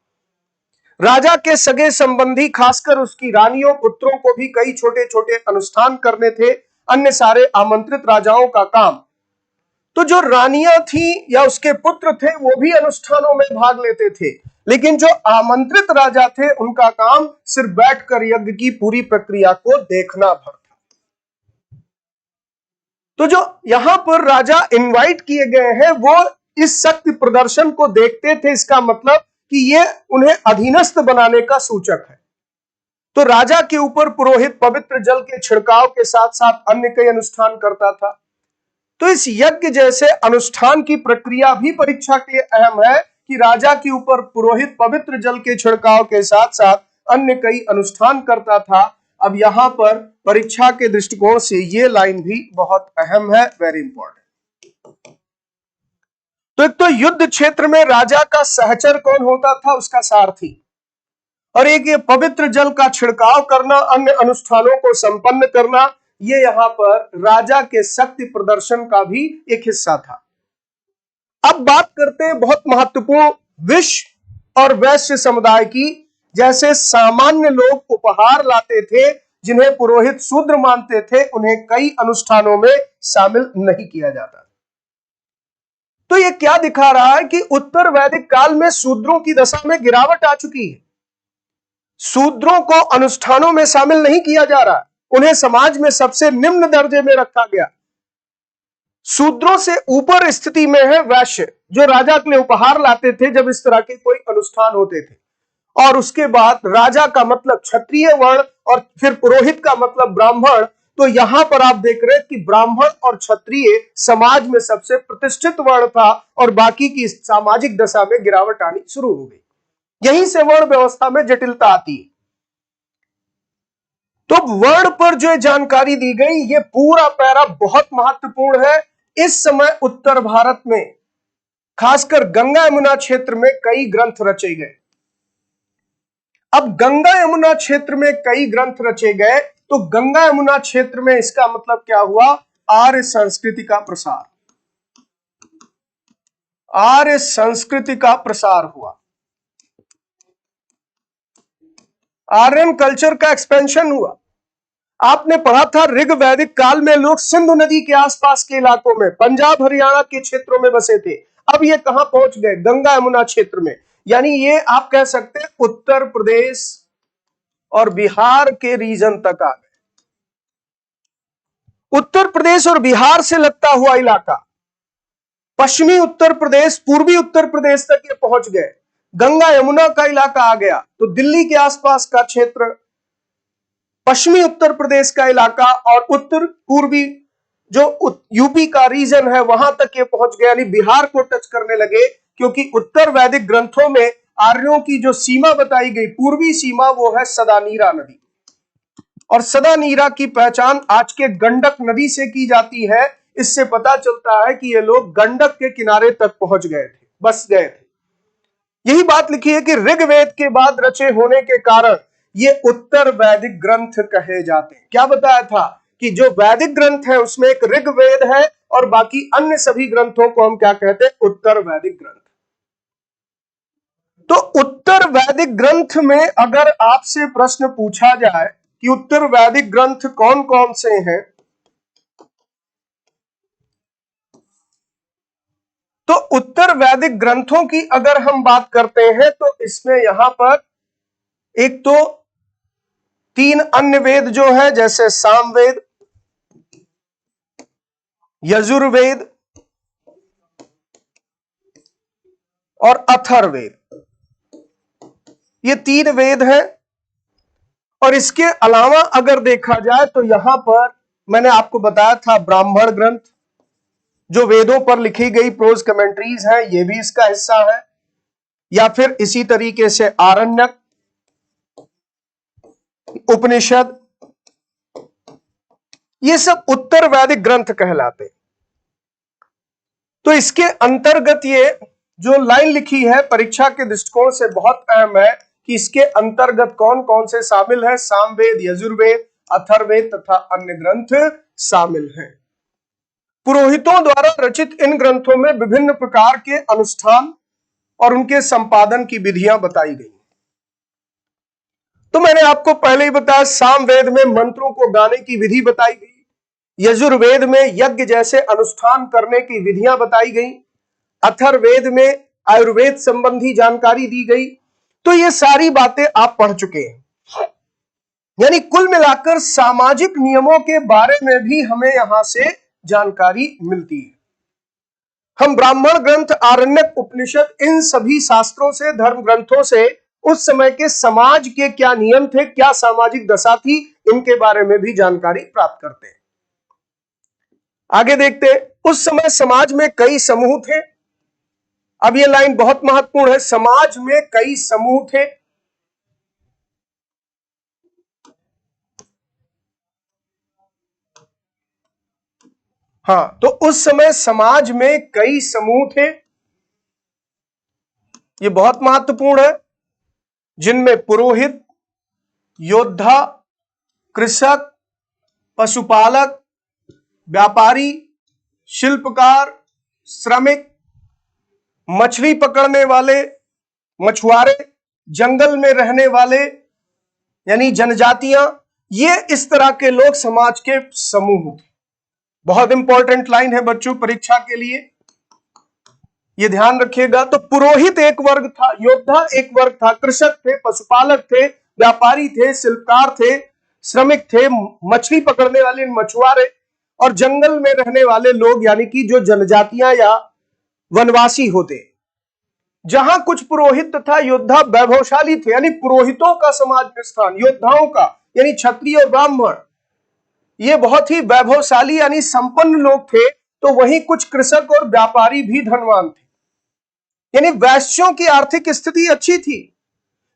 राजा के सगे संबंधी, खासकर उसकी रानियों, पुत्रों को भी कई छोटे छोटे अनुष्ठान करने थे, अन्य सारे आमंत्रित राजाओं का काम। तो जो रानियां थी या उसके पुत्र थे वो भी अनुष्ठानों में भाग लेते थे, लेकिन जो आमंत्रित राजा थे उनका काम सिर्फ बैठकर यज्ञ की पूरी प्रक्रिया को देखना भर था। तो जो यहां पर राजा इनवाइट किए गए हैं वो इस शक्ति प्रदर्शन को देखते थे। इसका मतलब कि ये उन्हें अधीनस्थ बनाने का सूचक है। तो राजा के ऊपर पुरोहित पवित्र जल के छिड़काव के साथ साथ अन्य कई अनुष्ठान करता था। तो इस यज्ञ जैसे अनुष्ठान की प्रक्रिया भी परीक्षा के लिए अहम है कि राजा के ऊपर पुरोहित पवित्र जल के छिड़काव के साथ साथ अन्य कई अनुष्ठान करता था। अब यहां पर परीक्षा के दृष्टिकोण से ये लाइन भी बहुत अहम है, वेरी इंपॉर्टेंट। तो एक तो युद्ध क्षेत्र में राजा का सहचर कौन होता था, उसका सारथी, और एक ये पवित्र जल का छिड़काव करना, अन्य अनुष्ठानों को संपन्न करना, ये यहां पर राजा के शक्ति प्रदर्शन का भी एक हिस्सा था। अब बात करते हैं बहुत महत्वपूर्ण विश्व और वैश्य समुदाय की। जैसे सामान्य लोग उपहार लाते थे, जिन्हें पुरोहित शूद्र मानते थे, उन्हें कई अनुष्ठानों में शामिल नहीं किया जाता। तो यह क्या दिखा रहा है कि उत्तर वैदिक काल में शूद्रों की दशा में गिरावट आ चुकी है। शूद्रों को अनुष्ठानों में शामिल नहीं किया जा रहा, उन्हें समाज में सबसे निम्न दर्जे में रखा गया। शूद्रों से ऊपर स्थिति में है वैश्य, जो राजा के लिए उपहार लाते थे जब इस तरह के कोई अनुष्ठान होते थे। और उसके बाद राजा का मतलब क्षत्रिय वर्ण और फिर पुरोहित का मतलब ब्राह्मण। तो यहां पर आप देख रहे हैं कि ब्राह्मण और क्षत्रिय समाज में सबसे प्रतिष्ठित वर्ण था और बाकी की सामाजिक दशा में गिरावट आनी शुरू हो गई। यहीं से वर्ण व्यवस्था में जटिलता आती है। तो वर्ण पर जो जानकारी दी गई, ये पूरा पैरा बहुत महत्वपूर्ण है। इस समय उत्तर भारत में खासकर गंगा यमुना क्षेत्र में कई ग्रंथ रचे गए। अब गंगा यमुना क्षेत्र में कई ग्रंथ रचे गए, तो गंगा यमुना क्षेत्र में इसका मतलब क्या हुआ? आर्य संस्कृति का प्रसार, आर्य संस्कृति का प्रसार हुआ, आर्यन कल्चर का एक्सपेंशन हुआ। आपने पढ़ा था ऋग वैदिक काल में लोग सिंधु नदी के आसपास के इलाकों में, पंजाब हरियाणा के क्षेत्रों में बसे थे। अब ये कहां पहुंच गए? गंगा यमुना क्षेत्र में। यानी ये आप कह सकते हैं उत्तर प्रदेश और बिहार के रीजन तक आ गए। उत्तर प्रदेश और बिहार से लगता हुआ इलाका, पश्चिमी उत्तर प्रदेश, पूर्वी उत्तर प्रदेश तक ये पहुंच गए। गंगा यमुना का इलाका आ गया तो दिल्ली के आसपास का क्षेत्र, पश्चिमी उत्तर प्रदेश का इलाका और उत्तर पूर्वी जो यूपी का रीजन है वहां तक ये पहुंच गया, यानी बिहार को टच करने लगे। क्योंकि उत्तर वैदिक ग्रंथों में आर्यों की जो सीमा बताई गई, पूर्वी सीमा, वो है सदानीरा नदी। और सदानीरा की पहचान आज के गंडक नदी से की जाती है। इससे पता चलता है कि ये लोग गंडक के किनारे तक पहुंच गए थे, बस गए थे। यही बात लिखी है कि ऋग्वेद के बाद रचे होने के कारण ये उत्तर वैदिक ग्रंथ कहे जाते हैं। क्या बताया था कि जो वैदिक ग्रंथ है उसमें एक ऋग्वेद है और बाकी अन्य सभी ग्रंथों को हम क्या कहते हैं? उत्तर वैदिक ग्रंथ। तो उत्तर वैदिक ग्रंथ में अगर आपसे प्रश्न पूछा जाए कि उत्तर वैदिक ग्रंथ कौन कौन से हैं, तो उत्तर वैदिक ग्रंथों की अगर हम बात करते हैं तो इसमें यहां पर एक तो 3 अन्य वेद जो है, जैसे सामवेद, यजुर्वेद और अथर्ववेद, ये 3 वेद हैं। और इसके अलावा अगर देखा जाए तो यहां पर मैंने आपको बताया था ब्राह्मण ग्रंथ, जो वेदों पर लिखी गई प्रोज कमेंट्रीज हैं, ये भी इसका हिस्सा है। या फिर इसी तरीके से आरण्यक, उपनिषद, ये सब उत्तर वैदिक ग्रंथ कहलाते। तो इसके अंतर्गत ये जो लाइन लिखी है परीक्षा के दृष्टिकोण से बहुत अहम है कि इसके अंतर्गत कौन कौन से शामिल है? सामवेद, यजुर्वेद, अथर्ववेद तथा अन्य ग्रंथ शामिल हैं। पुरोहितों द्वारा रचित इन ग्रंथों में विभिन्न प्रकार के अनुष्ठान और उनके संपादन की विधियां बताई गई। तो मैंने आपको पहले ही बताया, सामवेद में मंत्रों को गाने की विधि बताई गई, यजुर्वेद में यज्ञ जैसे अनुष्ठान करने की विधियां बताई गई, अथर्ववेद में आयुर्वेद संबंधी जानकारी दी गई। तो ये सारी बातें आप पढ़ चुके हैं। यानी कुल मिलाकर सामाजिक नियमों के बारे में भी हमें यहां से जानकारी मिलती है। हम ब्राह्मण ग्रंथ, आरण्यक, उपनिषद, इन सभी शास्त्रों से, धर्म ग्रंथों से उस समय के समाज के क्या नियम थे, क्या सामाजिक दशा थी, इनके बारे में भी जानकारी प्राप्त करते हैं। आगे देखते हैं, उस समय समाज में कई समूह थे। अब यह लाइन बहुत महत्वपूर्ण है, समाज में कई समूह थे। हाँ, तो उस समय समाज में कई समूह थे, ये बहुत महत्वपूर्ण है, जिनमें पुरोहित, योद्धा, कृषक, पशुपालक, व्यापारी, शिल्पकार, श्रमिक, मछली पकड़ने वाले, मछुआरे, जंगल में रहने वाले यानी जनजातियां, ये इस तरह के लोग समाज के समूह थे। बहुत इंपॉर्टेंट लाइन है बच्चों परीक्षा के लिए, ये ध्यान रखिएगा। तो पुरोहित एक वर्ग था, योद्धा एक वर्ग था, कृषक थे, पशुपालक थे, व्यापारी थे, शिल्पकार थे, श्रमिक थे, मछली पकड़ने वाले मछुआरे, और जंगल में रहने वाले लोग यानी कि जो जनजातियां या वनवासी होते। जहां कुछ पुरोहित तथा योद्धा वैभवशाली थे, यानी पुरोहितों का समाज में स्थान, योद्धाओं का यानी क्षत्रिय और ब्राह्मण, ये बहुत ही वैभवशाली यानी संपन्न लोग थे, तो वहीं कुछ कृषक और व्यापारी भी धनवान थे, यानी वैश्यों की आर्थिक स्थिति अच्छी थी।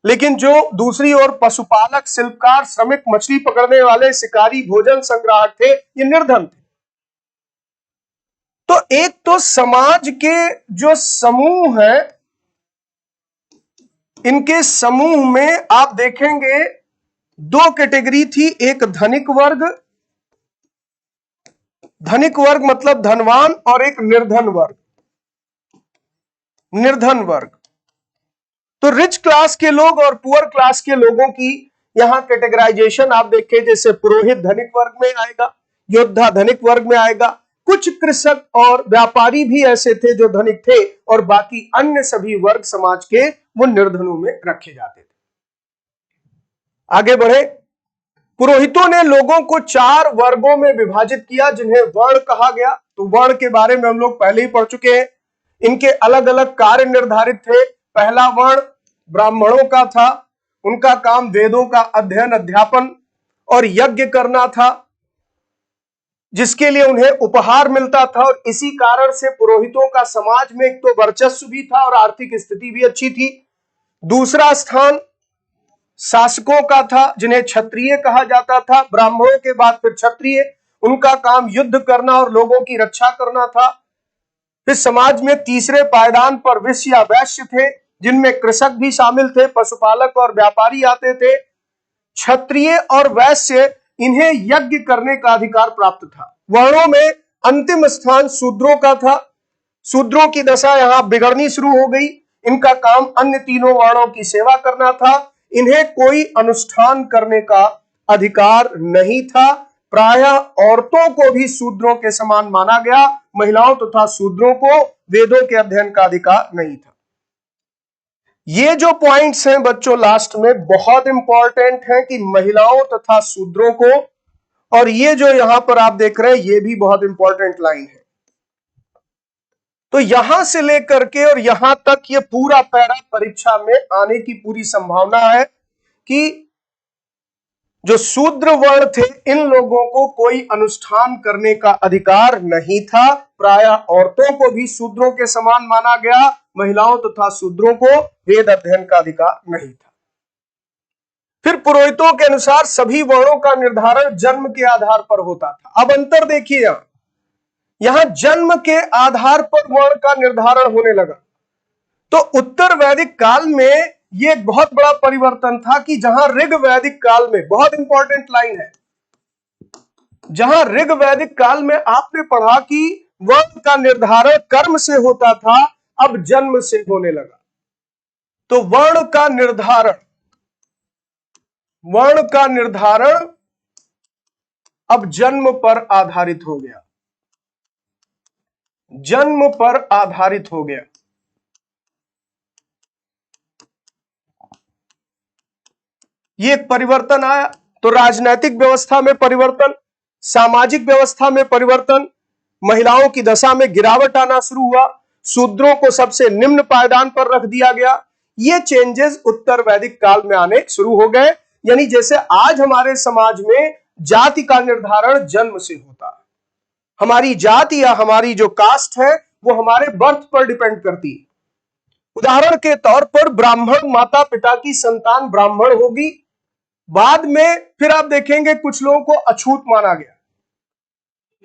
लेकिन जो दूसरी ओर पशुपालक, शिल्पकार, श्रमिक, मछली पकड़ने वाले, शिकारी, भोजन संग्राहक थे, ये निर्धन थे। तो एक तो समाज के जो समूह हैं, इनके समूह में आप देखेंगे दो कैटेगरी थी, एक धनिक वर्ग, धनिक वर्ग मतलब धनवान, और एक निर्धन वर्ग, निर्धन वर्ग। तो रिच क्लास के लोग और पुअर क्लास के लोगों की यहां कैटेगराइजेशन आप देखें, जैसे पुरोहित धनिक वर्ग में आएगा, योद्धा धनिक वर्ग में आएगा, कुछ कृषक और व्यापारी भी ऐसे थे जो धनिक थे, और बाकी अन्य सभी वर्ग समाज के वो निर्धनों में रखे जाते थे। आगे बढ़े, पुरोहितों ने लोगों को 4 वर्गों में विभाजित किया, जिन्हें वर्ण कहा गया। तो वर्ण के बारे में हम लोग पहले ही पढ़ चुके हैं, इनके अलग अलग कार्य निर्धारित थे। पहला वर्ण ब्राह्मणों का था, उनका काम वेदों का अध्ययन, अध्यापन और यज्ञ करना था, जिसके लिए उन्हें उपहार मिलता था, और इसी कारण से पुरोहितों का समाज में एक तो वर्चस्व भी था और आर्थिक स्थिति भी अच्छी थी। दूसरा स्थान शासकों का था, जिन्हें क्षत्रिय कहा जाता था। ब्राह्मणों के बाद फिर क्षत्रिय, उनका काम युद्ध करना और लोगों की रक्षा करना था। फिर समाज में तीसरे पायदान पर विश्य या वैश्य थे, जिनमें कृषक भी शामिल थे, पशुपालक और व्यापारी आते थे। क्षत्रिय और वैश्य, इन्हें यज्ञ करने का अधिकार प्राप्त था। वर्णों में अंतिम स्थान शूद्रों का था। शूद्रों की दशा यहां बिगड़नी शुरू हो गई, इनका काम अन्य तीनों वर्णों की सेवा करना था, इन्हें कोई अनुष्ठान करने का अधिकार नहीं था। प्रायः औरतों को भी शूद्रों के समान माना गया, महिलाओं तथा शूद्रों को वेदों के अध्ययन का अधिकार नहीं था। ये जो पॉइंट्स हैं बच्चों लास्ट में बहुत इंपॉर्टेंट हैं कि महिलाओं तथा शूद्रों को, और ये जो यहां पर आप देख रहे हैं ये भी बहुत इंपॉर्टेंट लाइन है। तो यहां से लेकर के और यहां तक ये पूरा पैरा परीक्षा में आने की पूरी संभावना है कि जो शूद्र वर्ण थे, इन लोगों को कोई अनुष्ठान करने का अधिकार नहीं था। प्रायः औरतों को भी शूद्रों के समान माना गया, महिलाओं तथा शूद्रों को वेद अध्ययन का अधिकार नहीं था। फिर पुरोहितों के अनुसार सभी वर्णों का निर्धारण जन्म के आधार पर होता था। अब अंतर देखिए, यहां जन्म के आधार पर वर्ण का निर्धारण होने लगा। तो उत्तर वैदिक काल में यह एक बहुत बड़ा परिवर्तन था कि जहां ऋग वैदिक काल में, बहुत इंपॉर्टेंट लाइन है, जहां ऋग वैदिक काल में आपने पढ़ा कि वर्ण का निर्धारण कर्म से होता था, अब जन्म से होने लगा। तो वर्ण का निर्धारण अब जन्म पर आधारित हो गया, जन्म पर आधारित हो गया। ये एक परिवर्तन आया। तो राजनीतिक व्यवस्था में परिवर्तन, सामाजिक व्यवस्था में परिवर्तन, महिलाओं की दशा में गिरावट आना शुरू हुआ, शूद्रों को सबसे निम्न पायदान पर रख दिया गया। ये चेंजेस उत्तर वैदिक काल में आने शुरू हो गए। यानी जैसे आज हमारे समाज में जाति का निर्धारण जन्म से होता है, हमारी जाति या हमारी जो कास्ट है वो हमारे बर्थ पर डिपेंड करती है। उदाहरण के तौर पर ब्राह्मण माता पिता की संतान ब्राह्मण होगी, बाद में फिर आप देखेंगे कुछ लोगों को अछूत माना गया।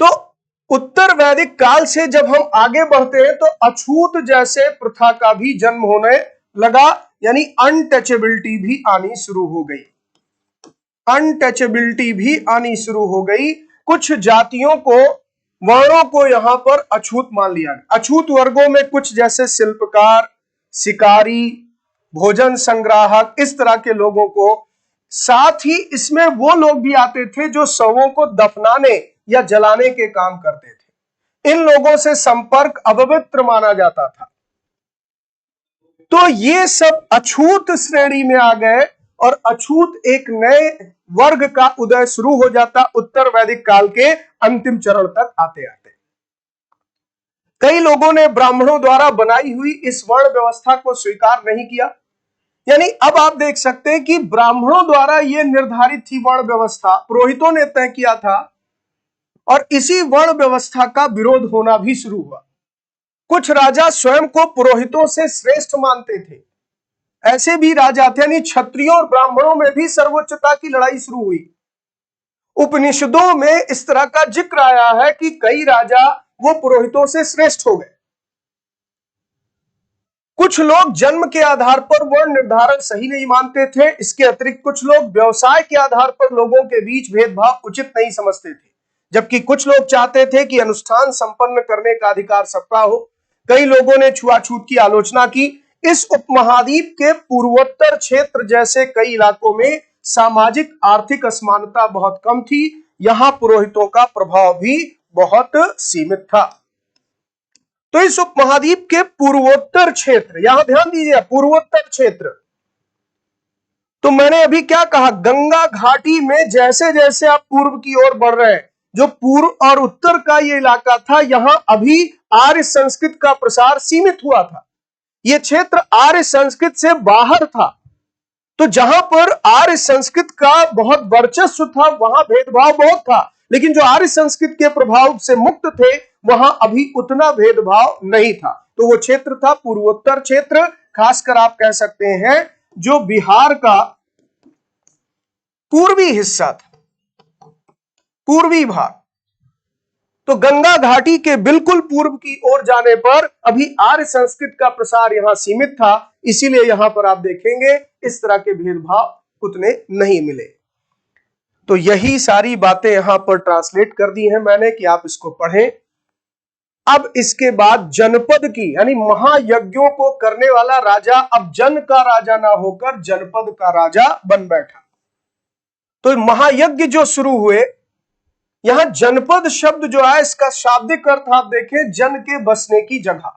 तो उत्तर वैदिक काल से जब हम आगे बढ़ते हैं तो अछूत जैसे प्रथा का भी जन्म होने लगा, यानी अनटचेबिलिटी भी आनी शुरू हो गई। अनटचेबिलिटी भी आनी शुरू हो गई। कुछ जातियों को, वर्णों को यहां पर अछूत मान लिया। अछूत वर्गों में कुछ जैसे शिल्पकार, शिकारी, भोजन संग्राहक, इस तरह के लोगों को, साथ ही इसमें वो लोग भी आते थे जो शवों को दफनाने या जलाने के काम करते थे। इन लोगों से संपर्क अपवित्र माना जाता था। तो ये सब अछूत श्रेणी में आ गए और अछूत एक नए वर्ग का उदय शुरू हो जाता उत्तर वैदिक काल के अंतिम चरण तक आते आते। कई लोगों ने ब्राह्मणों द्वारा बनाई हुई इस वर्ण व्यवस्था को स्वीकार नहीं किया। यानी अब आप देख सकते हैं कि ब्राह्मणों द्वारा यह निर्धारित थी वर्ण व्यवस्था, पुरोहितों ने तय किया था, और इसी वर्ण व्यवस्था का विरोध होना भी शुरू हुआ। कुछ राजा स्वयं को पुरोहितों से श्रेष्ठ मानते थे। ऐसे भी राजा थे, यानी क्षत्रियों और ब्राह्मणों में भी सर्वोच्चता की लड़ाई शुरू हुई। उपनिषदों में इस तरह का जिक्र आया है कि कई राजा वो पुरोहितों से श्रेष्ठ हो गए। कुछ लोग जन्म के आधार पर वर्ण निर्धारण सही नहीं मानते थे। इसके अतिरिक्त कुछ लोग व्यवसाय के आधार पर लोगों के बीच भेदभाव उचित नहीं समझते थे, जबकि कुछ लोग चाहते थे कि अनुष्ठान संपन्न करने का अधिकार सबका हो। कई लोगों ने छुआछूत की आलोचना की। इस उपमहाद्वीप के पूर्वोत्तर क्षेत्र जैसे कई इलाकों में सामाजिक आर्थिक असमानता बहुत कम थी। यहां पुरोहितों का प्रभाव भी बहुत सीमित था। तो इस उपमहाद्वीप के पूर्वोत्तर क्षेत्र, यहां ध्यान दीजिए, पूर्वोत्तर क्षेत्र, तो मैंने अभी क्या कहा, गंगा घाटी में जैसे जैसे आप पूर्व की ओर बढ़ रहे हैं, जो पूर्व और उत्तर का ये इलाका था, यहां अभी आर्य संस्कृत का प्रसार सीमित हुआ था। यह क्षेत्र आर्य संस्कृत से बाहर था। तो जहां पर आर्य संस्कृत का बहुत वर्चस्व था, वहां भेदभाव बहुत था, लेकिन जो आर्य संस्कृत के प्रभाव से मुक्त थे, वहां अभी उतना भेदभाव नहीं था। तो वो क्षेत्र था पूर्वोत्तर क्षेत्र, खासकर आप कह सकते हैं जो बिहार का पूर्वी हिस्सा था, पूर्वी भाग। तो गंगा घाटी के बिल्कुल पूर्व की ओर जाने पर अभी आर्य संस्कृत का प्रसार यहां सीमित था, इसीलिए यहां पर आप देखेंगे इस तरह के भेदभाव उतने नहीं मिले। तो यही सारी बातें यहां पर ट्रांसलेट कर दी हैं मैंने कि आप इसको पढ़ें। अब इसके बाद जनपद की, यानी महायज्ञों को करने वाला राजा अब जन का राजा ना होकर जनपद का राजा बन बैठा। तो महायज्ञ जो शुरू हुए, यहां जनपद शब्द जो है इसका शाब्दिक अर्थ आप देखें, जन के बसने की जगह।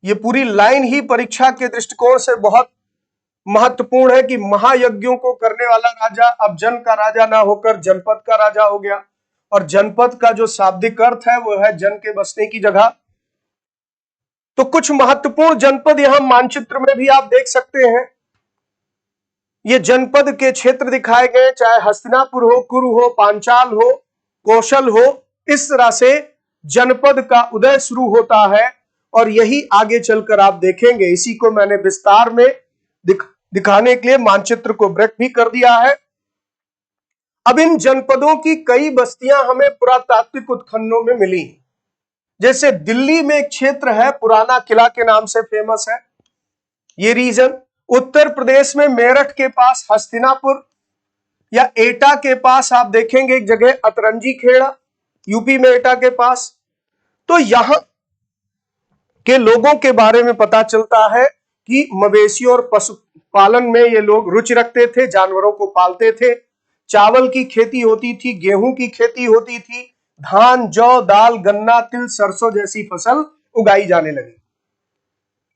यह पूरी लाइन ही परीक्षा के दृष्टिकोण से बहुत महत्वपूर्ण है कि महायज्ञों को करने वाला राजा अब जन का राजा ना होकर जनपद का राजा हो गया। और जनपद का जो शाब्दिक अर्थ है वो है जन के बसने की जगह। तो कुछ महत्वपूर्ण जनपद यहां मानचित्र में भी आप देख सकते हैं। ये जनपद के क्षेत्र दिखाए गए, चाहे हस्तिनापुर हो, कुरु हो, पांचाल हो, कौशल हो, इस तरह से जनपद का उदय शुरू होता है। और यही आगे चलकर आप देखेंगे। इसी को मैंने विस्तार में दिखाने के लिए मानचित्र को ब्रेक भी कर दिया है। अब इन जनपदों की कई बस्तियां हमें पुरातात्विक उत्खननों में मिली। जैसे दिल्ली में एक क्षेत्र है, पुराना किला के नाम से फेमस है ये रीजन। उत्तर प्रदेश में मेरठ के पास हस्तिनापुर या एटा के पास आप देखेंगे एक जगह अतरंजी खेड़ा, यूपी में एटा के पास। तो यहां के लोगों के बारे में पता चलता है कि मवेशी और पशुपालन में ये लोग रुचि रखते थे, जानवरों को पालते थे। चावल की खेती होती थी, गेहूं की खेती होती थी, धान, जौ, दाल, गन्ना, तिल, सरसों जैसी फसल उगाई जाने लगी।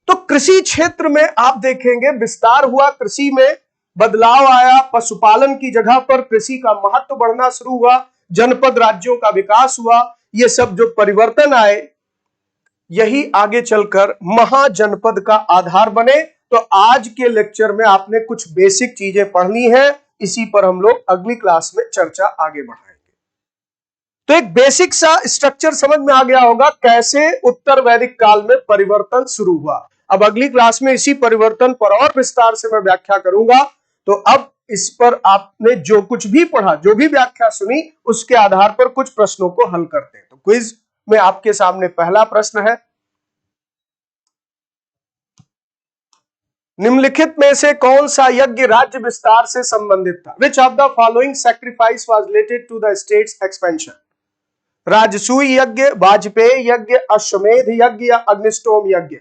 तो कृषि क्षेत्र में आप देखेंगे विस्तार हुआ, कृषि में बदलाव आया, पशुपालन की जगह पर कृषि का महत्व बढ़ना शुरू हुआ, जनपद राज्यों का विकास हुआ। ये सब जो परिवर्तन आए, यही आगे चलकर महाजनपद का आधार बने। तो आज के लेक्चर में आपने कुछ बेसिक चीजें पढ़नी है, इसी पर हम लोग अगली क्लास में चर्चा आगे बढ़ाएंगे। तो एक बेसिक सा स्ट्रक्चर समझ में आ गया होगा कैसे उत्तर वैदिक काल में परिवर्तन शुरू हुआ। अब अगली क्लास में इसी परिवर्तन पर और विस्तार से मैं व्याख्या करूंगा। तो अब इस पर आपने जो कुछ भी पढ़ा, जो भी व्याख्या सुनी, उसके आधार पर कुछ प्रश्नों को हल करते हैं। तो क्विज में आपके सामने पहला प्रश्न है, निम्नलिखित में से कौन सा यज्ञ राज्य विस्तार से संबंधित था? Which of the following sacrifice was related to the state's expansion? राजसूय यज्ञ, वाजपेयी यज्ञ, अश्वमेध यज्ञ या अग्निष्टोम यज्ञ?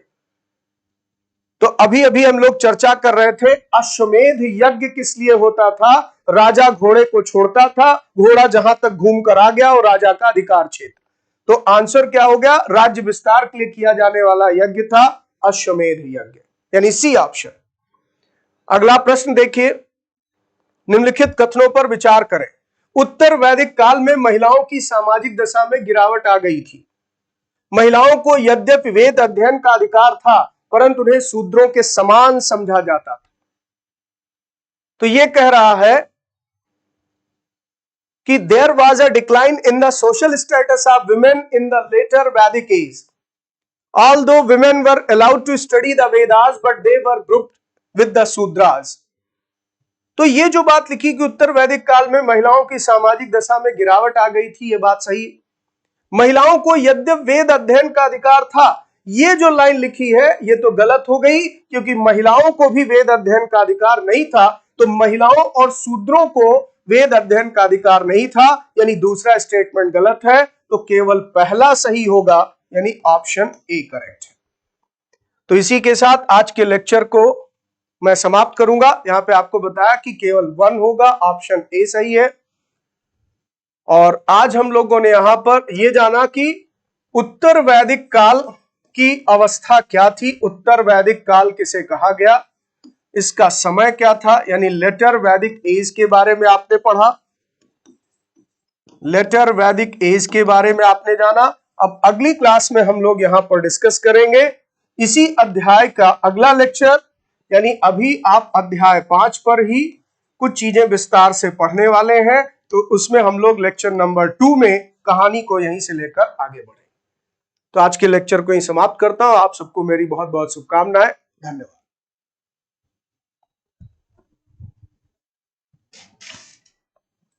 तो अभी अभी हम लोग चर्चा कर रहे थे, अश्वमेध यज्ञ किस लिए होता था? राजा घोड़े को छोड़ता था, घोड़ा जहां तक घूम कर आ गया और राजा का अधिकार क्षेत्र। तो आंसर क्या हो गया? राज्य विस्तार के लिए किया जाने वाला यज्ञ था अश्वमेध यज्ञ, यानी सी ऑप्शन। अगला प्रश्न देखिए, निम्नलिखित कथनों पर विचार करें। उत्तर वैदिक काल में महिलाओं की सामाजिक दशा में गिरावट आ गई थी। महिलाओं को यद्यपि वेद अध्ययन का अधिकार था, परंतु उन्हें शूद्रों के समान समझा जाता था। तो यह कह रहा है कि there was a decline in the social status of women in the later Vedic age. Although women were allowed to study the Vedas, but they were grouped with the Sudras. तो ये जो बात लिखी कि उत्तर वैदिक काल में महिलाओं की सामाजिक दशा में गिरावट आ गई थी, ये बात सही। महिलाओं को यद्यप वेद अध्ययन का अधिकार था, ये जो लाइन लिखी है ये तो गलत हो गई, क्योंकि महिलाओं को भी वेद अध्ययन का अधिकार नहीं था। तो महिलाओं और शूद्रों को वेद अध्ययन का अधिकार नहीं था, यानी दूसरा स्टेटमेंट गलत है। तो केवल पहला सही होगा, यानी ऑप्शन ए करेक्ट है। तो इसी के साथ आज के लेक्चर को मैं समाप्त करूंगा। यहां पे आपको बताया कि केवल 1 होगा, ऑप्शन ए सही है। और आज हम लोगों ने यहां पर यह जाना कि उत्तर वैदिक काल की अवस्था क्या थी, उत्तर वैदिक काल किसे कहा गया, इसका समय क्या था, यानी लेटर वैदिक एज के बारे में आपने पढ़ा, लेटर वैदिक एज के बारे में आपने जाना। अब अगली क्लास में हम लोग यहां पर डिस्कस करेंगे इसी अध्याय का अगला लेक्चर, यानी अभी आप अध्याय 5 पर ही कुछ चीजें विस्तार से पढ़ने वाले हैं। तो उसमें हम लोग लेक्चर नंबर 2 में कहानी को यहीं से लेकर आगे बढ़ेंगे। तो आज के लेक्चर को यहीं समाप्त करता हूं। आप सबको मेरी बहुत बहुत शुभकामनाएं। धन्यवाद।